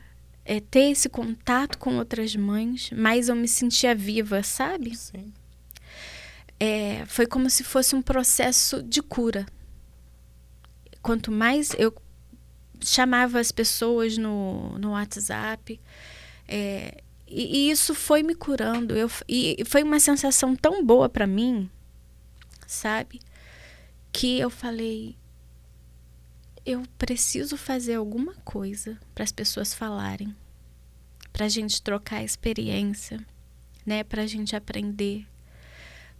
ter esse contato com outras mães, mais eu me sentia viva, sabe? Sim. Foi como se fosse um processo de cura. Quanto mais eu chamava as pessoas no WhatsApp, e isso foi me curando. E foi uma sensação tão boa para mim, sabe? Que eu falei, eu preciso fazer alguma coisa para as pessoas falarem, para a gente trocar experiência, né? Para a gente aprender,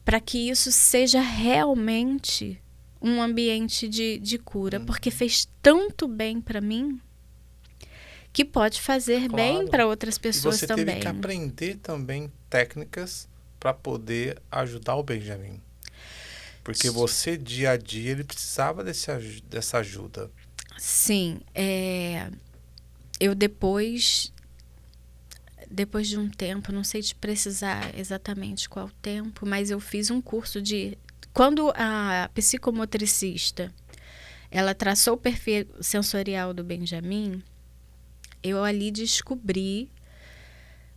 para que isso seja realmente um ambiente de cura, porque fez tanto bem para mim que pode fazer bem para outras pessoas também. E você teve que aprender também técnicas para poder ajudar o Benjamin. Porque você, dia a dia, ele precisava dessa ajuda. Sim. Eu depois de um tempo, não sei te precisar exatamente qual tempo, mas eu fiz um curso de... Quando a psicomotricista, ela traçou o perfil sensorial do Benjamin, eu ali descobri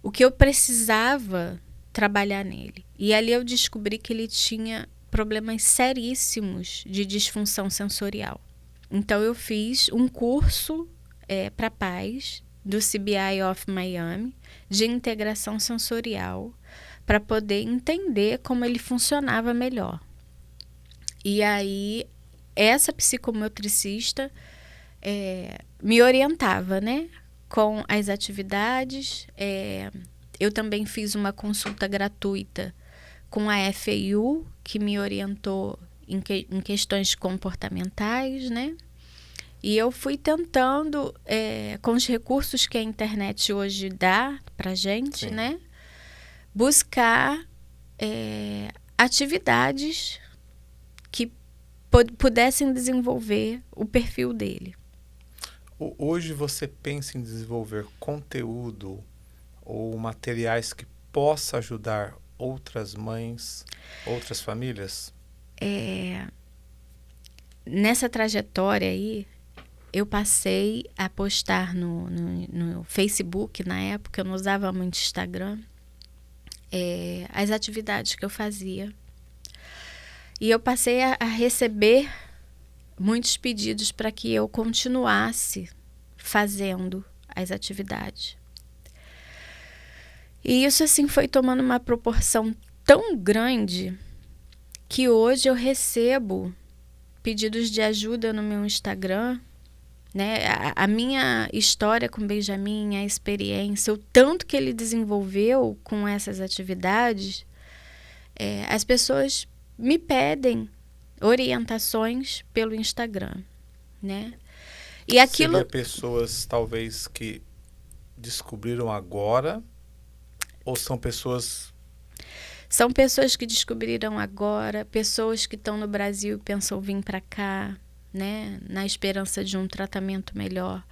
o que eu precisava trabalhar nele. E ali eu descobri que ele tinha problemas seríssimos de disfunção sensorial. Então eu fiz um curso para pais do CBI of Miami de integração sensorial para poder entender como ele funcionava melhor. E aí essa psicomotricista me orientava, né, com as atividades. Eu também fiz uma consulta gratuita com a FAU, que me orientou em questões comportamentais, né? E eu fui tentando, com os recursos que a internet hoje dá pra gente, sim, né? Buscar atividades que pudessem desenvolver o perfil dele. Hoje você pensa em desenvolver conteúdo ou materiais que possa ajudar outras mães, outras famílias? Nessa trajetória aí, eu passei a postar no Facebook, na época eu não usava muito Instagram, as atividades que eu fazia. E eu passei a receber muitos pedidos para que eu continuasse fazendo as atividades. E isso assim foi tomando uma proporção tão grande que hoje eu recebo pedidos de ajuda no meu Instagram, né? A minha história com o Benjamin, a experiência, o tanto que ele desenvolveu com essas atividades, as pessoas me pedem orientações pelo Instagram, né? E aquilo... Seria pessoas talvez que descobriram agora, ou são pessoas... São pessoas que descobriram agora, pessoas que estão no Brasil e pensam vir para cá, né, na esperança de um tratamento melhor.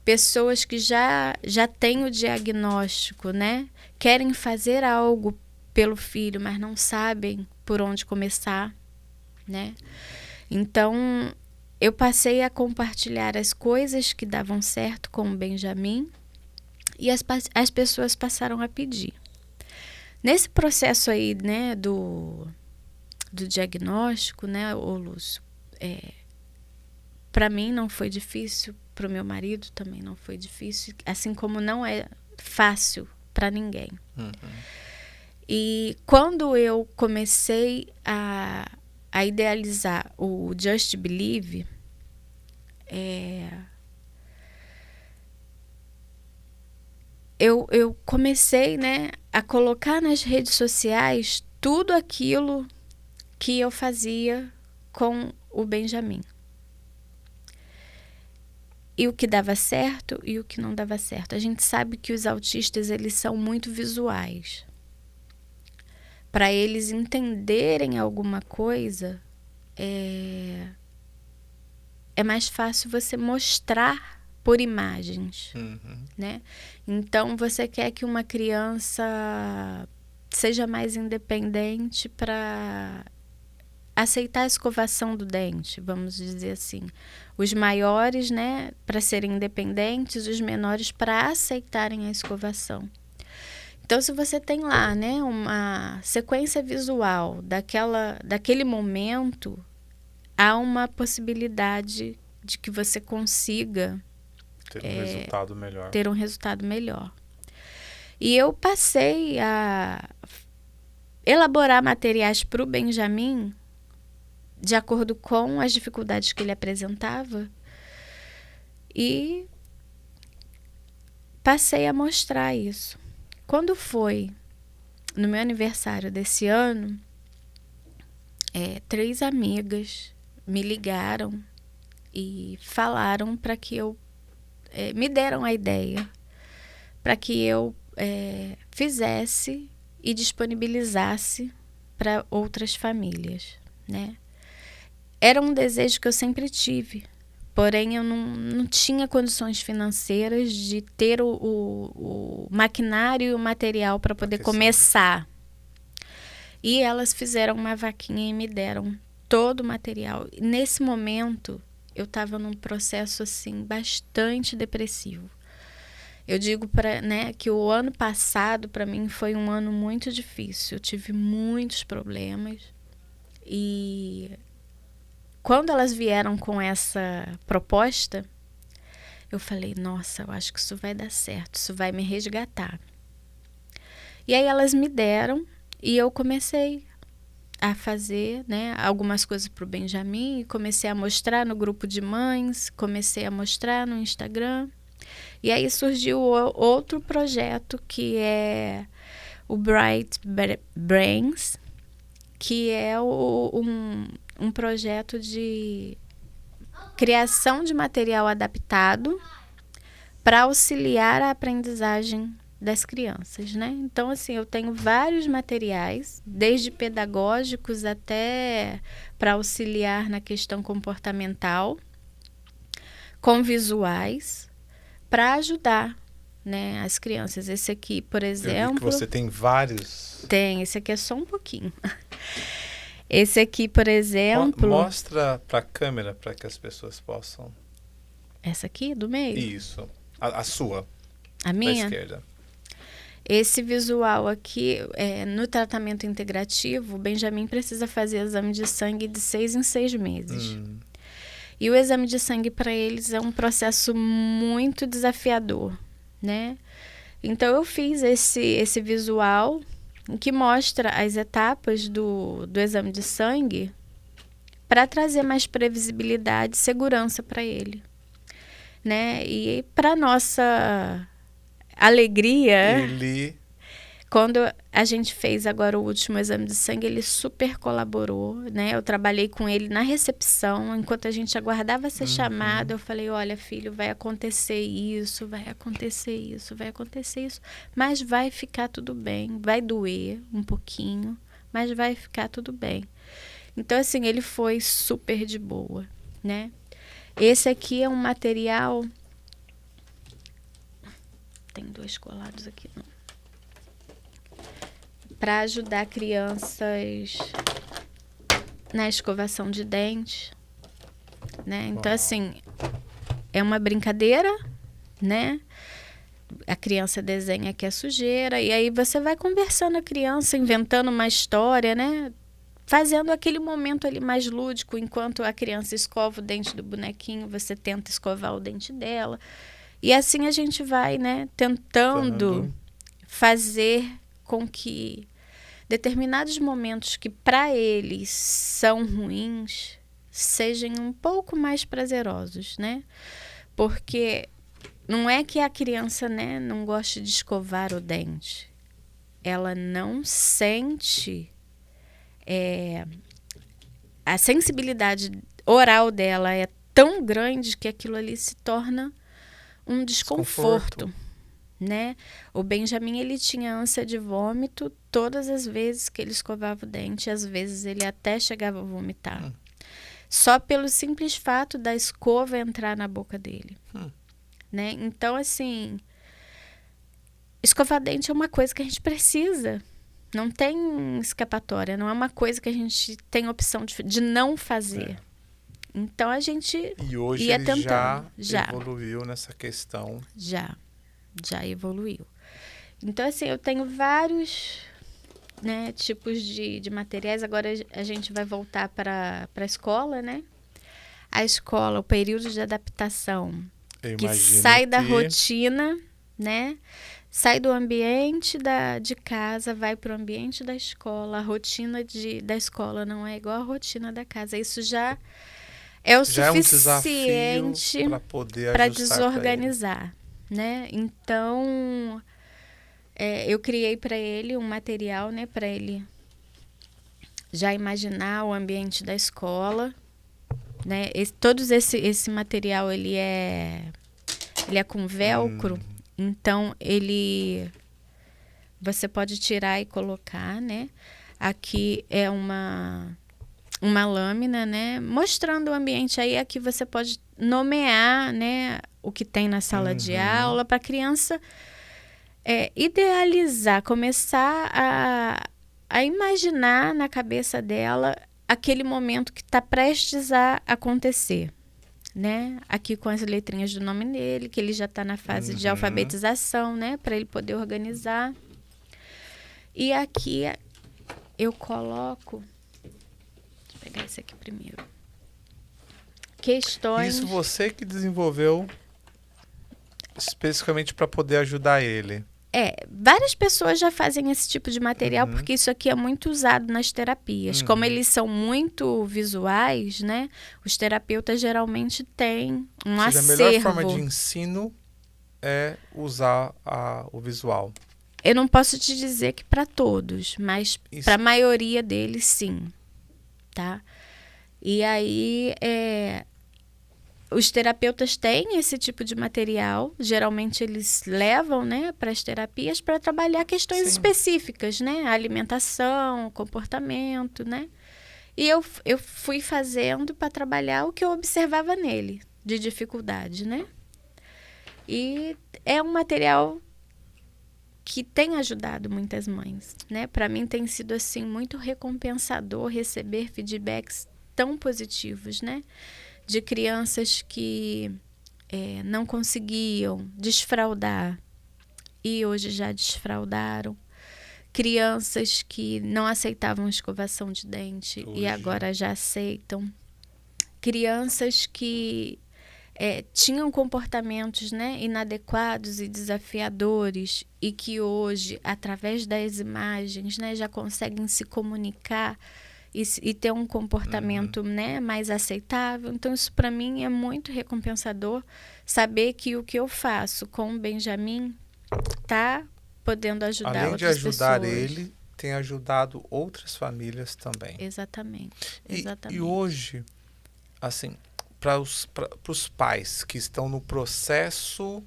pessoas que já têm o diagnóstico, né? Querem fazer algo pelo filho, mas não sabem por onde começar, né? Então, eu passei a compartilhar as coisas que davam certo com o Benjamin e as pessoas passaram a pedir. Nesse processo aí, né, do diagnóstico, né, ô Lúcio, para mim não foi difícil, para o meu marido também não foi difícil, assim como não é fácil para ninguém. E quando eu comecei a idealizar o Just Believe, eu comecei, né, a colocar nas redes sociais tudo aquilo que eu fazia com o Benjamin. E o que dava certo e o que não dava certo. A gente sabe que os autistas, eles são muito visuais. Para eles entenderem alguma coisa, é mais fácil você mostrar por imagens, né? Então, você quer que uma criança seja mais independente para aceitar a escovação do dente, vamos dizer assim. Os maiores, né, para serem independentes, os menores para aceitarem a escovação. Então, se você tem lá, né, uma sequência visual daquele momento, há uma possibilidade de que você consiga ter um resultado melhor. E eu passei a elaborar materiais para o Benjamin de acordo com as dificuldades que ele apresentava e passei a mostrar isso. Quando foi no meu aniversário desse ano, 3 amigas me ligaram e falaram para que eu me deram a ideia para que eu fizesse e disponibilizasse para outras famílias, né? Era um desejo que eu sempre tive, porém eu não tinha condições financeiras de ter o maquinário e o material para poder começar. E elas fizeram uma vaquinha e me deram todo o material. Nesse momento, eu estava num processo assim bastante depressivo. Eu digo que o ano passado, para mim, foi um ano muito difícil. Eu tive muitos problemas. E quando elas vieram com essa proposta, eu falei, nossa, eu acho que isso vai dar certo, isso vai me resgatar. E aí elas me deram e eu comecei a fazer, né, algumas coisas para o Benjamin, comecei a mostrar no grupo de mães, comecei a mostrar no Instagram. E aí surgiu outro projeto que é o Bright Brains, que é um projeto de criação de material adaptado para auxiliar a aprendizagem das crianças, né? Então, assim, eu tenho vários materiais, desde pedagógicos até para auxiliar na questão comportamental, com visuais, para ajudar, né, as crianças. Esse aqui, por exemplo... Eu vi que você tem vários... Tem, esse aqui é só um pouquinho. Esse aqui, por exemplo... Mostra para a câmera para que as pessoas possam... Essa aqui, do meio? Isso. A sua. A minha? Da esquerda. Esse visual aqui, no tratamento integrativo, o Benjamin precisa fazer exame de sangue de 6 em 6 meses. E o exame de sangue para eles é um processo muito desafiador, né? Então, eu fiz esse visual que mostra as etapas do exame de sangue para trazer mais previsibilidade e segurança para ele, né? E para nossa alegria, quando a gente fez agora o último exame de sangue, ele super colaborou, né? Eu trabalhei com ele na recepção, enquanto a gente aguardava ser chamado, eu falei, olha, filho, vai acontecer isso, vai acontecer isso, vai acontecer isso, mas vai ficar tudo bem, vai doer um pouquinho, mas vai ficar tudo bem. Então, assim, ele foi super de boa, né? Esse aqui é um material tem 2 colados aqui, não. Para ajudar crianças na escovação de dentes, né? Então, assim, é uma brincadeira, né? A criança desenha que é sujeira, e aí você vai conversando a criança, inventando uma história, né? Fazendo aquele momento ali mais lúdico, enquanto a criança escova o dente do bonequinho, você tenta escovar o dente dela. E assim a gente vai, né, tentando fazer com que determinados momentos que para eles são ruins sejam um pouco mais prazerosos, né? Porque não é que a criança, né, não goste de escovar o dente. Ela não sente a sensibilidade oral dela é tão grande que aquilo ali se torna um desconforto. Né? O Benjamin, ele tinha ânsia de vômito todas as vezes que ele escovava o dente, às vezes ele até chegava a vomitar. Só pelo simples fato da escova entrar na boca dele. Né? Então, assim, escovar dente é uma coisa que a gente precisa. Não tem escapatória, não é uma coisa que a gente tem opção de não fazer. Então, a gente e hoje ia ele tentando. já evoluiu nessa questão. Já evoluiu. Então, assim, eu tenho vários, né, tipos de materiais. Agora a gente vai voltar para a escola, né? A escola, o período de adaptação, que sai da rotina, né? Sai do ambiente de casa, vai para o ambiente da escola. A rotina da escola não é igual à rotina da casa. Isso já é o suficiente para desorganizar. Né? Então, eu criei para ele um material, né, para ele já imaginar o ambiente da escola, né? Esse material ele é com velcro, então você pode tirar e colocar, né? Aqui é uma lâmina, né, mostrando o ambiente. Aí aqui você pode nomear, né, o que tem na sala de aula, para a criança idealizar, começar a imaginar na cabeça dela aquele momento que está prestes a acontecer. Né? Aqui com as letrinhas do nome dele, que ele já está na fase de alfabetização, né, para ele poder organizar. E aqui eu coloco... Deixa eu pegar esse aqui primeiro. Questões... Isso você que desenvolveu especificamente para poder ajudar ele. Várias pessoas já fazem esse tipo de material, porque isso aqui é muito usado nas terapias. Como eles são muito visuais, né? Os terapeutas geralmente têm um acervo. A melhor forma de ensino é usar o visual. Eu não posso te dizer que para todos, mas para a maioria deles, sim. Tá? E aí, os terapeutas têm esse tipo de material, geralmente eles levam, né, para as terapias para trabalhar questões específicas, né, alimentação, comportamento, né, e eu fui fazendo para trabalhar o que eu observava nele, de dificuldade, né, e é um material que tem ajudado muitas mães, né, para mim tem sido, assim, muito recompensador receber feedbacks tão positivos, né, de crianças que não conseguiam desfraldar e hoje já desfraldaram. Crianças que não aceitavam escovação de dente e agora já aceitam. Crianças que tinham comportamentos, né, inadequados e desafiadores e que hoje, através das imagens, né, já conseguem se comunicar e ter um comportamento, né, mais aceitável. Então, isso para mim é muito recompensador, saber que o que eu faço com o Benjamin está podendo ajudar outras pessoas. Além de ajudar ele, tem ajudado outras famílias também. Exatamente. E hoje, assim, para os pais que estão no processo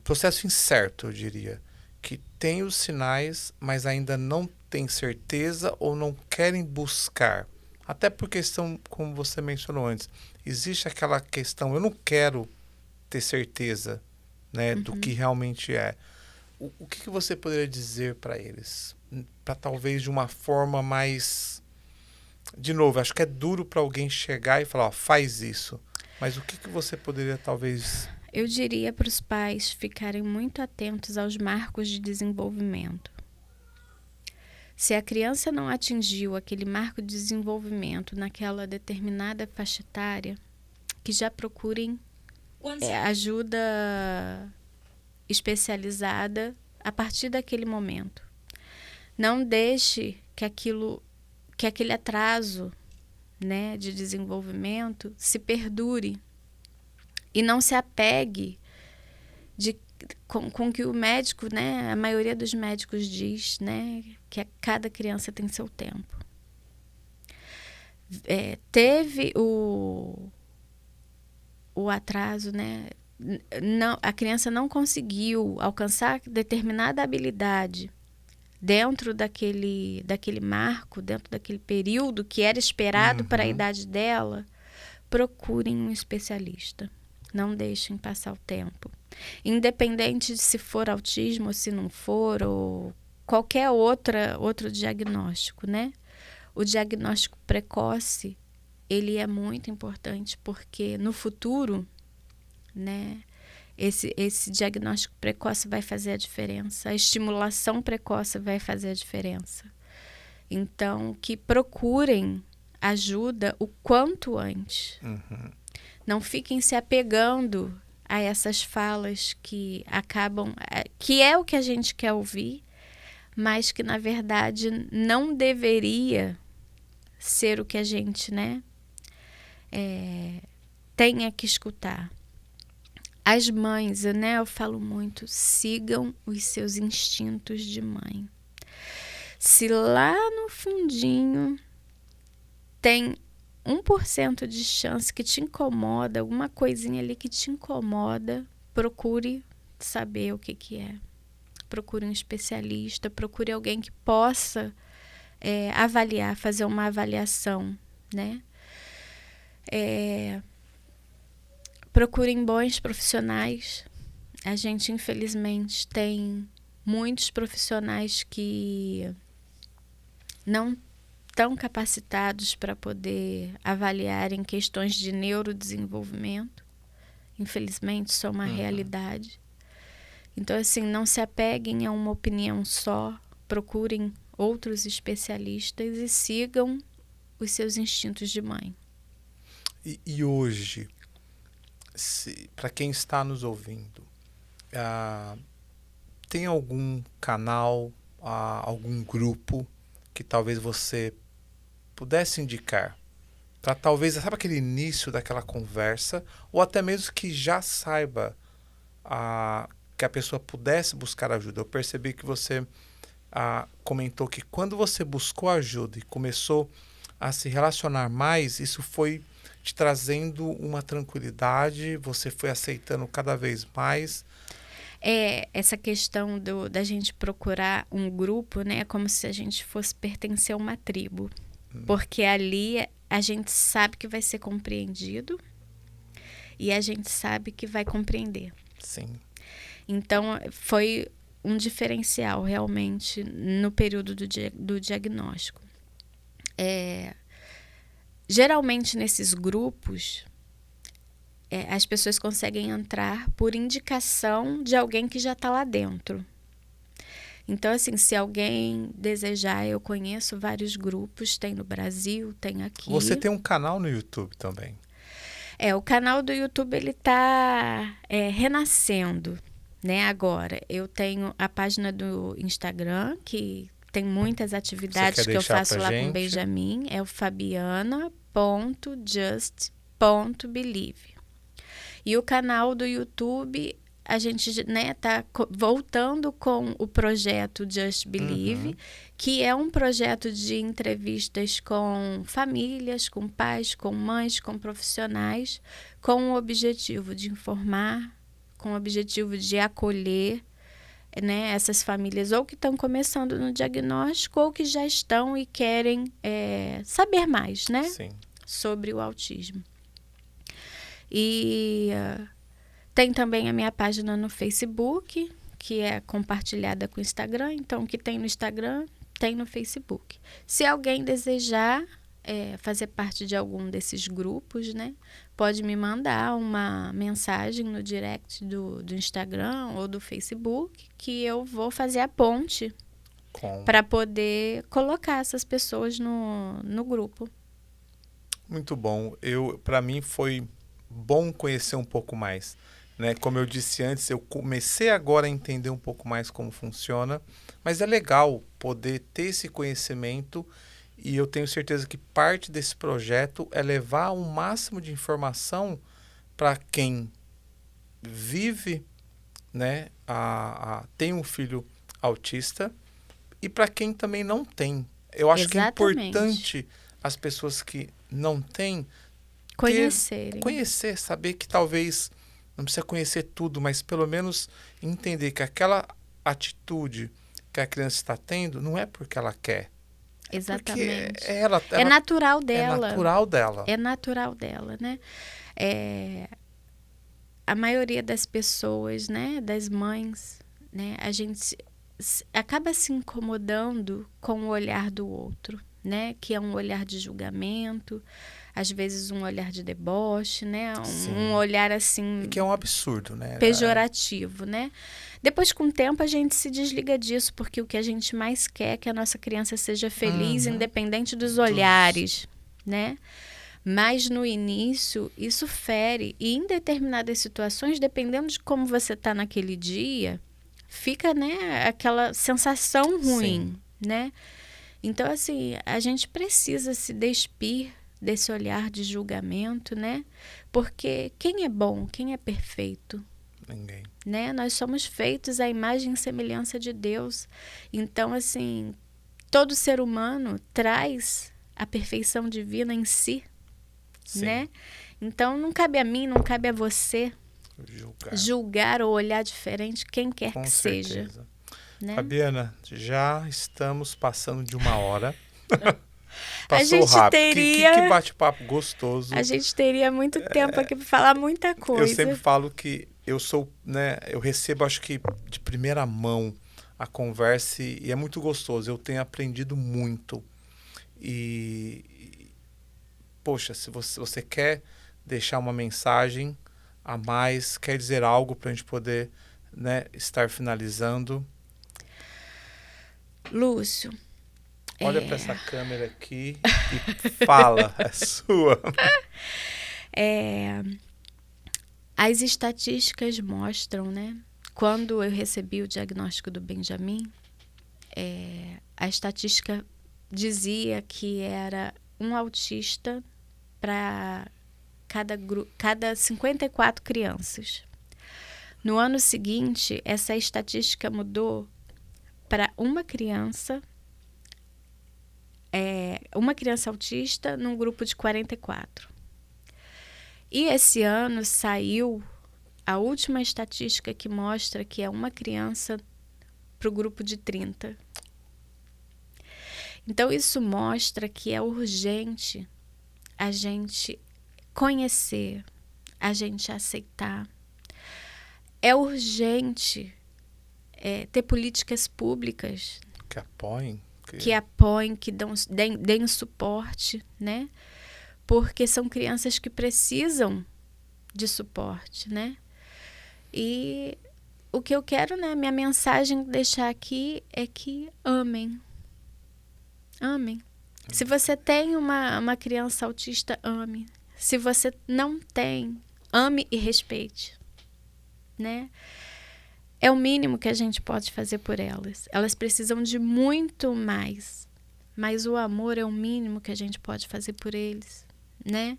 processo incerto, eu diria, que tem os sinais, mas ainda não tem certeza ou não querem buscar. Até por questão, como você mencionou antes, existe aquela questão, eu não quero ter certeza, né, do que realmente é. O que você poderia dizer para eles? Para talvez de uma forma mais... De novo, acho que é duro para alguém chegar e falar, ó, faz isso. Mas o que você poderia talvez... Eu diria para os pais ficarem muito atentos aos marcos de desenvolvimento. Se a criança não atingiu aquele marco de desenvolvimento naquela determinada faixa etária, que já procurem ajuda especializada a partir daquele momento. Não deixe que aquele atraso, né, de desenvolvimento se perdure e não se apegue com que o médico, né, a maioria dos médicos diz, né, que cada criança tem seu tempo. Teve o atraso, né, não, a criança não conseguiu alcançar determinada habilidade dentro daquele marco, dentro daquele período que era esperado para a idade dela, procurem um especialista. Não deixem passar o tempo. Independente de se for autismo ou se não for, ou qualquer outro diagnóstico, né? O diagnóstico precoce, ele é muito importante porque no futuro, né, esse diagnóstico precoce vai fazer a diferença. A estimulação precoce vai fazer a diferença. Então, que procurem ajuda o quanto antes. Não fiquem se apegando a essas falas que acabam... que é o que a gente quer ouvir, mas que, na verdade, não deveria ser o que a gente, né, tenha que escutar. As mães, né, eu falo muito, sigam os seus instintos de mãe. Se lá no fundinho tem 1% de chance que te incomoda, alguma coisinha ali que te incomoda, procure saber o que é. Procure um especialista, procure alguém que possa avaliar, fazer uma avaliação, né? Procurem bons profissionais. A gente, infelizmente, tem muitos profissionais que não estão capacitados para poder avaliar em questões de neurodesenvolvimento. Infelizmente, isso é uma realidade. Então, assim, não se apeguem a uma opinião só, procurem outros especialistas e sigam os seus instintos de mãe. E hoje, para quem está nos ouvindo, tem algum canal, algum grupo que talvez você pudesse indicar para talvez, sabe aquele início daquela conversa, ou até mesmo que já saiba que a pessoa pudesse buscar ajuda? Eu percebi que você comentou que quando você buscou ajuda e começou a se relacionar mais, isso foi te trazendo uma tranquilidade, você foi aceitando cada vez mais. Essa questão da gente procurar um grupo, né, é como se a gente fosse pertencer a uma tribo. Porque ali a gente sabe que vai ser compreendido e a gente sabe que vai compreender. Sim. Então, foi um diferencial, realmente, no período do diagnóstico. Geralmente, nesses grupos, as pessoas conseguem entrar por indicação de alguém que já está lá dentro. Então, assim, se alguém desejar, eu conheço vários grupos, tem no Brasil, tem aqui. Você tem um canal no YouTube também? O canal do YouTube, ele está renascendo, né, agora. Eu tenho a página do Instagram, que tem muitas atividades que eu faço lá com o Benjamin. É o fabiana.just.believe. E o canal do YouTube, a gente, né, tá voltando com o projeto Just Believe, que é um projeto de entrevistas com famílias, com pais, com mães, com profissionais, com o objetivo de informar, com o objetivo de acolher, né, essas famílias ou que estão começando no diagnóstico ou que já estão e querem saber mais, né, Sim, sobre o autismo. E Tem também a minha página no Facebook, que é compartilhada com o Instagram. Então, o que tem no Instagram, tem no Facebook. Se alguém desejar fazer parte de algum desses grupos, né, pode me mandar uma mensagem no direct do Instagram ou do Facebook, que eu vou fazer a ponte para poder colocar essas pessoas no grupo. Muito bom. Para mim foi bom conhecer um pouco mais, né? Como eu disse antes, eu comecei agora a entender um pouco mais como funciona, mas é legal poder ter esse conhecimento e eu tenho certeza que parte desse projeto é levar o máximo de informação para quem vive, né? Tem um filho autista e para quem também não tem. Eu acho que é importante as pessoas que não têm conhecer, saber que talvez não precisa conhecer tudo, mas pelo menos entender que aquela atitude que a criança está tendo não é porque ela quer. Exatamente. É natural dela. É natural dela. É natural dela, né? A maioria das pessoas, né, das mães, né, a gente acaba se incomodando com o olhar do outro, né, que é um olhar de julgamento, às vezes um olhar de deboche, né, um olhar assim... Que é um absurdo, né? Pejorativo, né? Depois, com o tempo, a gente se desliga disso, porque o que a gente mais quer é que a nossa criança seja feliz, independente dos olhares, né? Mas no início, isso fere. E em determinadas situações, dependendo de como você está naquele dia, fica, né, aquela sensação ruim, né? Então, assim, a gente precisa se despir desse olhar de julgamento, né? Porque quem é bom, quem é perfeito? Ninguém. Né? Nós somos feitos à imagem e semelhança de Deus. Então, assim, todo ser humano traz a perfeição divina em si, né? Então, não cabe a mim, não cabe a você julgar ou olhar diferente quem quer que seja. Né? Fabiana, já estamos passando de 1 hora. Passou rápido. Que bate-papo gostoso. A gente teria muito tempo aqui para falar muita coisa. Eu sempre falo que eu sou, né? Eu recebo, acho que de primeira mão a conversa e é muito gostoso. Eu tenho aprendido muito. Poxa, se você quer deixar uma mensagem a mais, quer dizer algo para a gente poder, né, estar finalizando. Lúcio. Olha para essa câmera aqui e fala, é sua. As estatísticas mostram, né? Quando eu recebi o diagnóstico do Benjamin, a estatística dizia que era um autista para cada 54 crianças. No ano seguinte, essa estatística mudou para uma criança autista num grupo de 44. E esse ano saiu a última estatística que mostra que é uma criança para o grupo de 30. Então, isso mostra que é urgente a gente conhecer, a gente aceitar. É urgente ter políticas públicas que apoiem, que deem suporte, né? Porque são crianças que precisam de suporte, né? E o que eu quero, né, minha mensagem deixar aqui é que amem. Amem. Se você tem uma criança autista, ame. Se você não tem, ame e respeite, né? É o mínimo que a gente pode fazer por elas. Elas precisam de muito mais, mas o amor é o mínimo que a gente pode fazer por eles, né?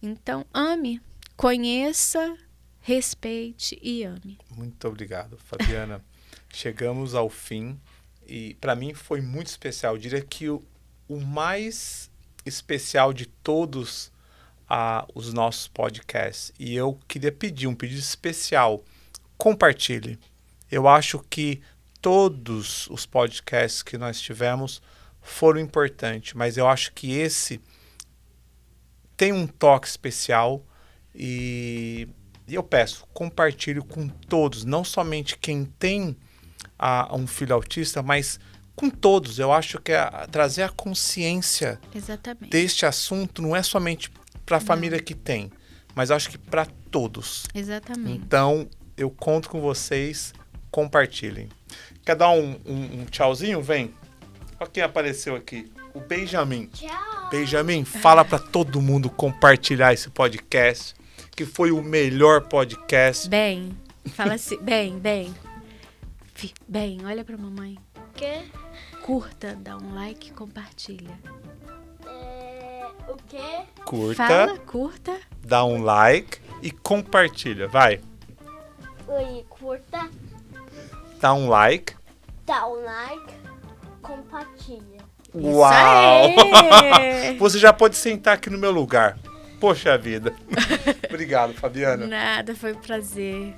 Então, ame, conheça, respeite e ame. Muito obrigado, Fabiana. Chegamos ao fim e para mim foi muito especial. Eu diria que o mais especial de todos os nossos podcasts. E eu queria pedir um pedido especial. Compartilhe. Eu acho que todos os podcasts que nós tivemos foram importantes, mas eu acho que esse tem um toque especial e E eu peço, compartilhe com todos, não somente quem tem um filho autista, mas com todos. Eu acho que trazer a consciência Exatamente. deste assunto não é somente para a família que tem, mas acho que para todos. Exatamente. Então, eu conto com vocês, compartilhem. Quer dar um tchauzinho? Vem. Olha quem apareceu aqui, o Benjamin. Tchau. Benjamin, fala para todo mundo compartilhar esse podcast, que foi o melhor podcast. Bem, fala assim, bem, olha pra mamãe. Quê? Curta, dá um like, compartilha. O quê? Curta, Fala, curta. dá um like e compartilha. Vai, Oi, curta, dá um like. dá um like, compartilha. Uau! Isso aí! Você já pode sentar aqui no meu lugar. Poxa vida. Obrigado, Fabiana. Nada, foi um prazer.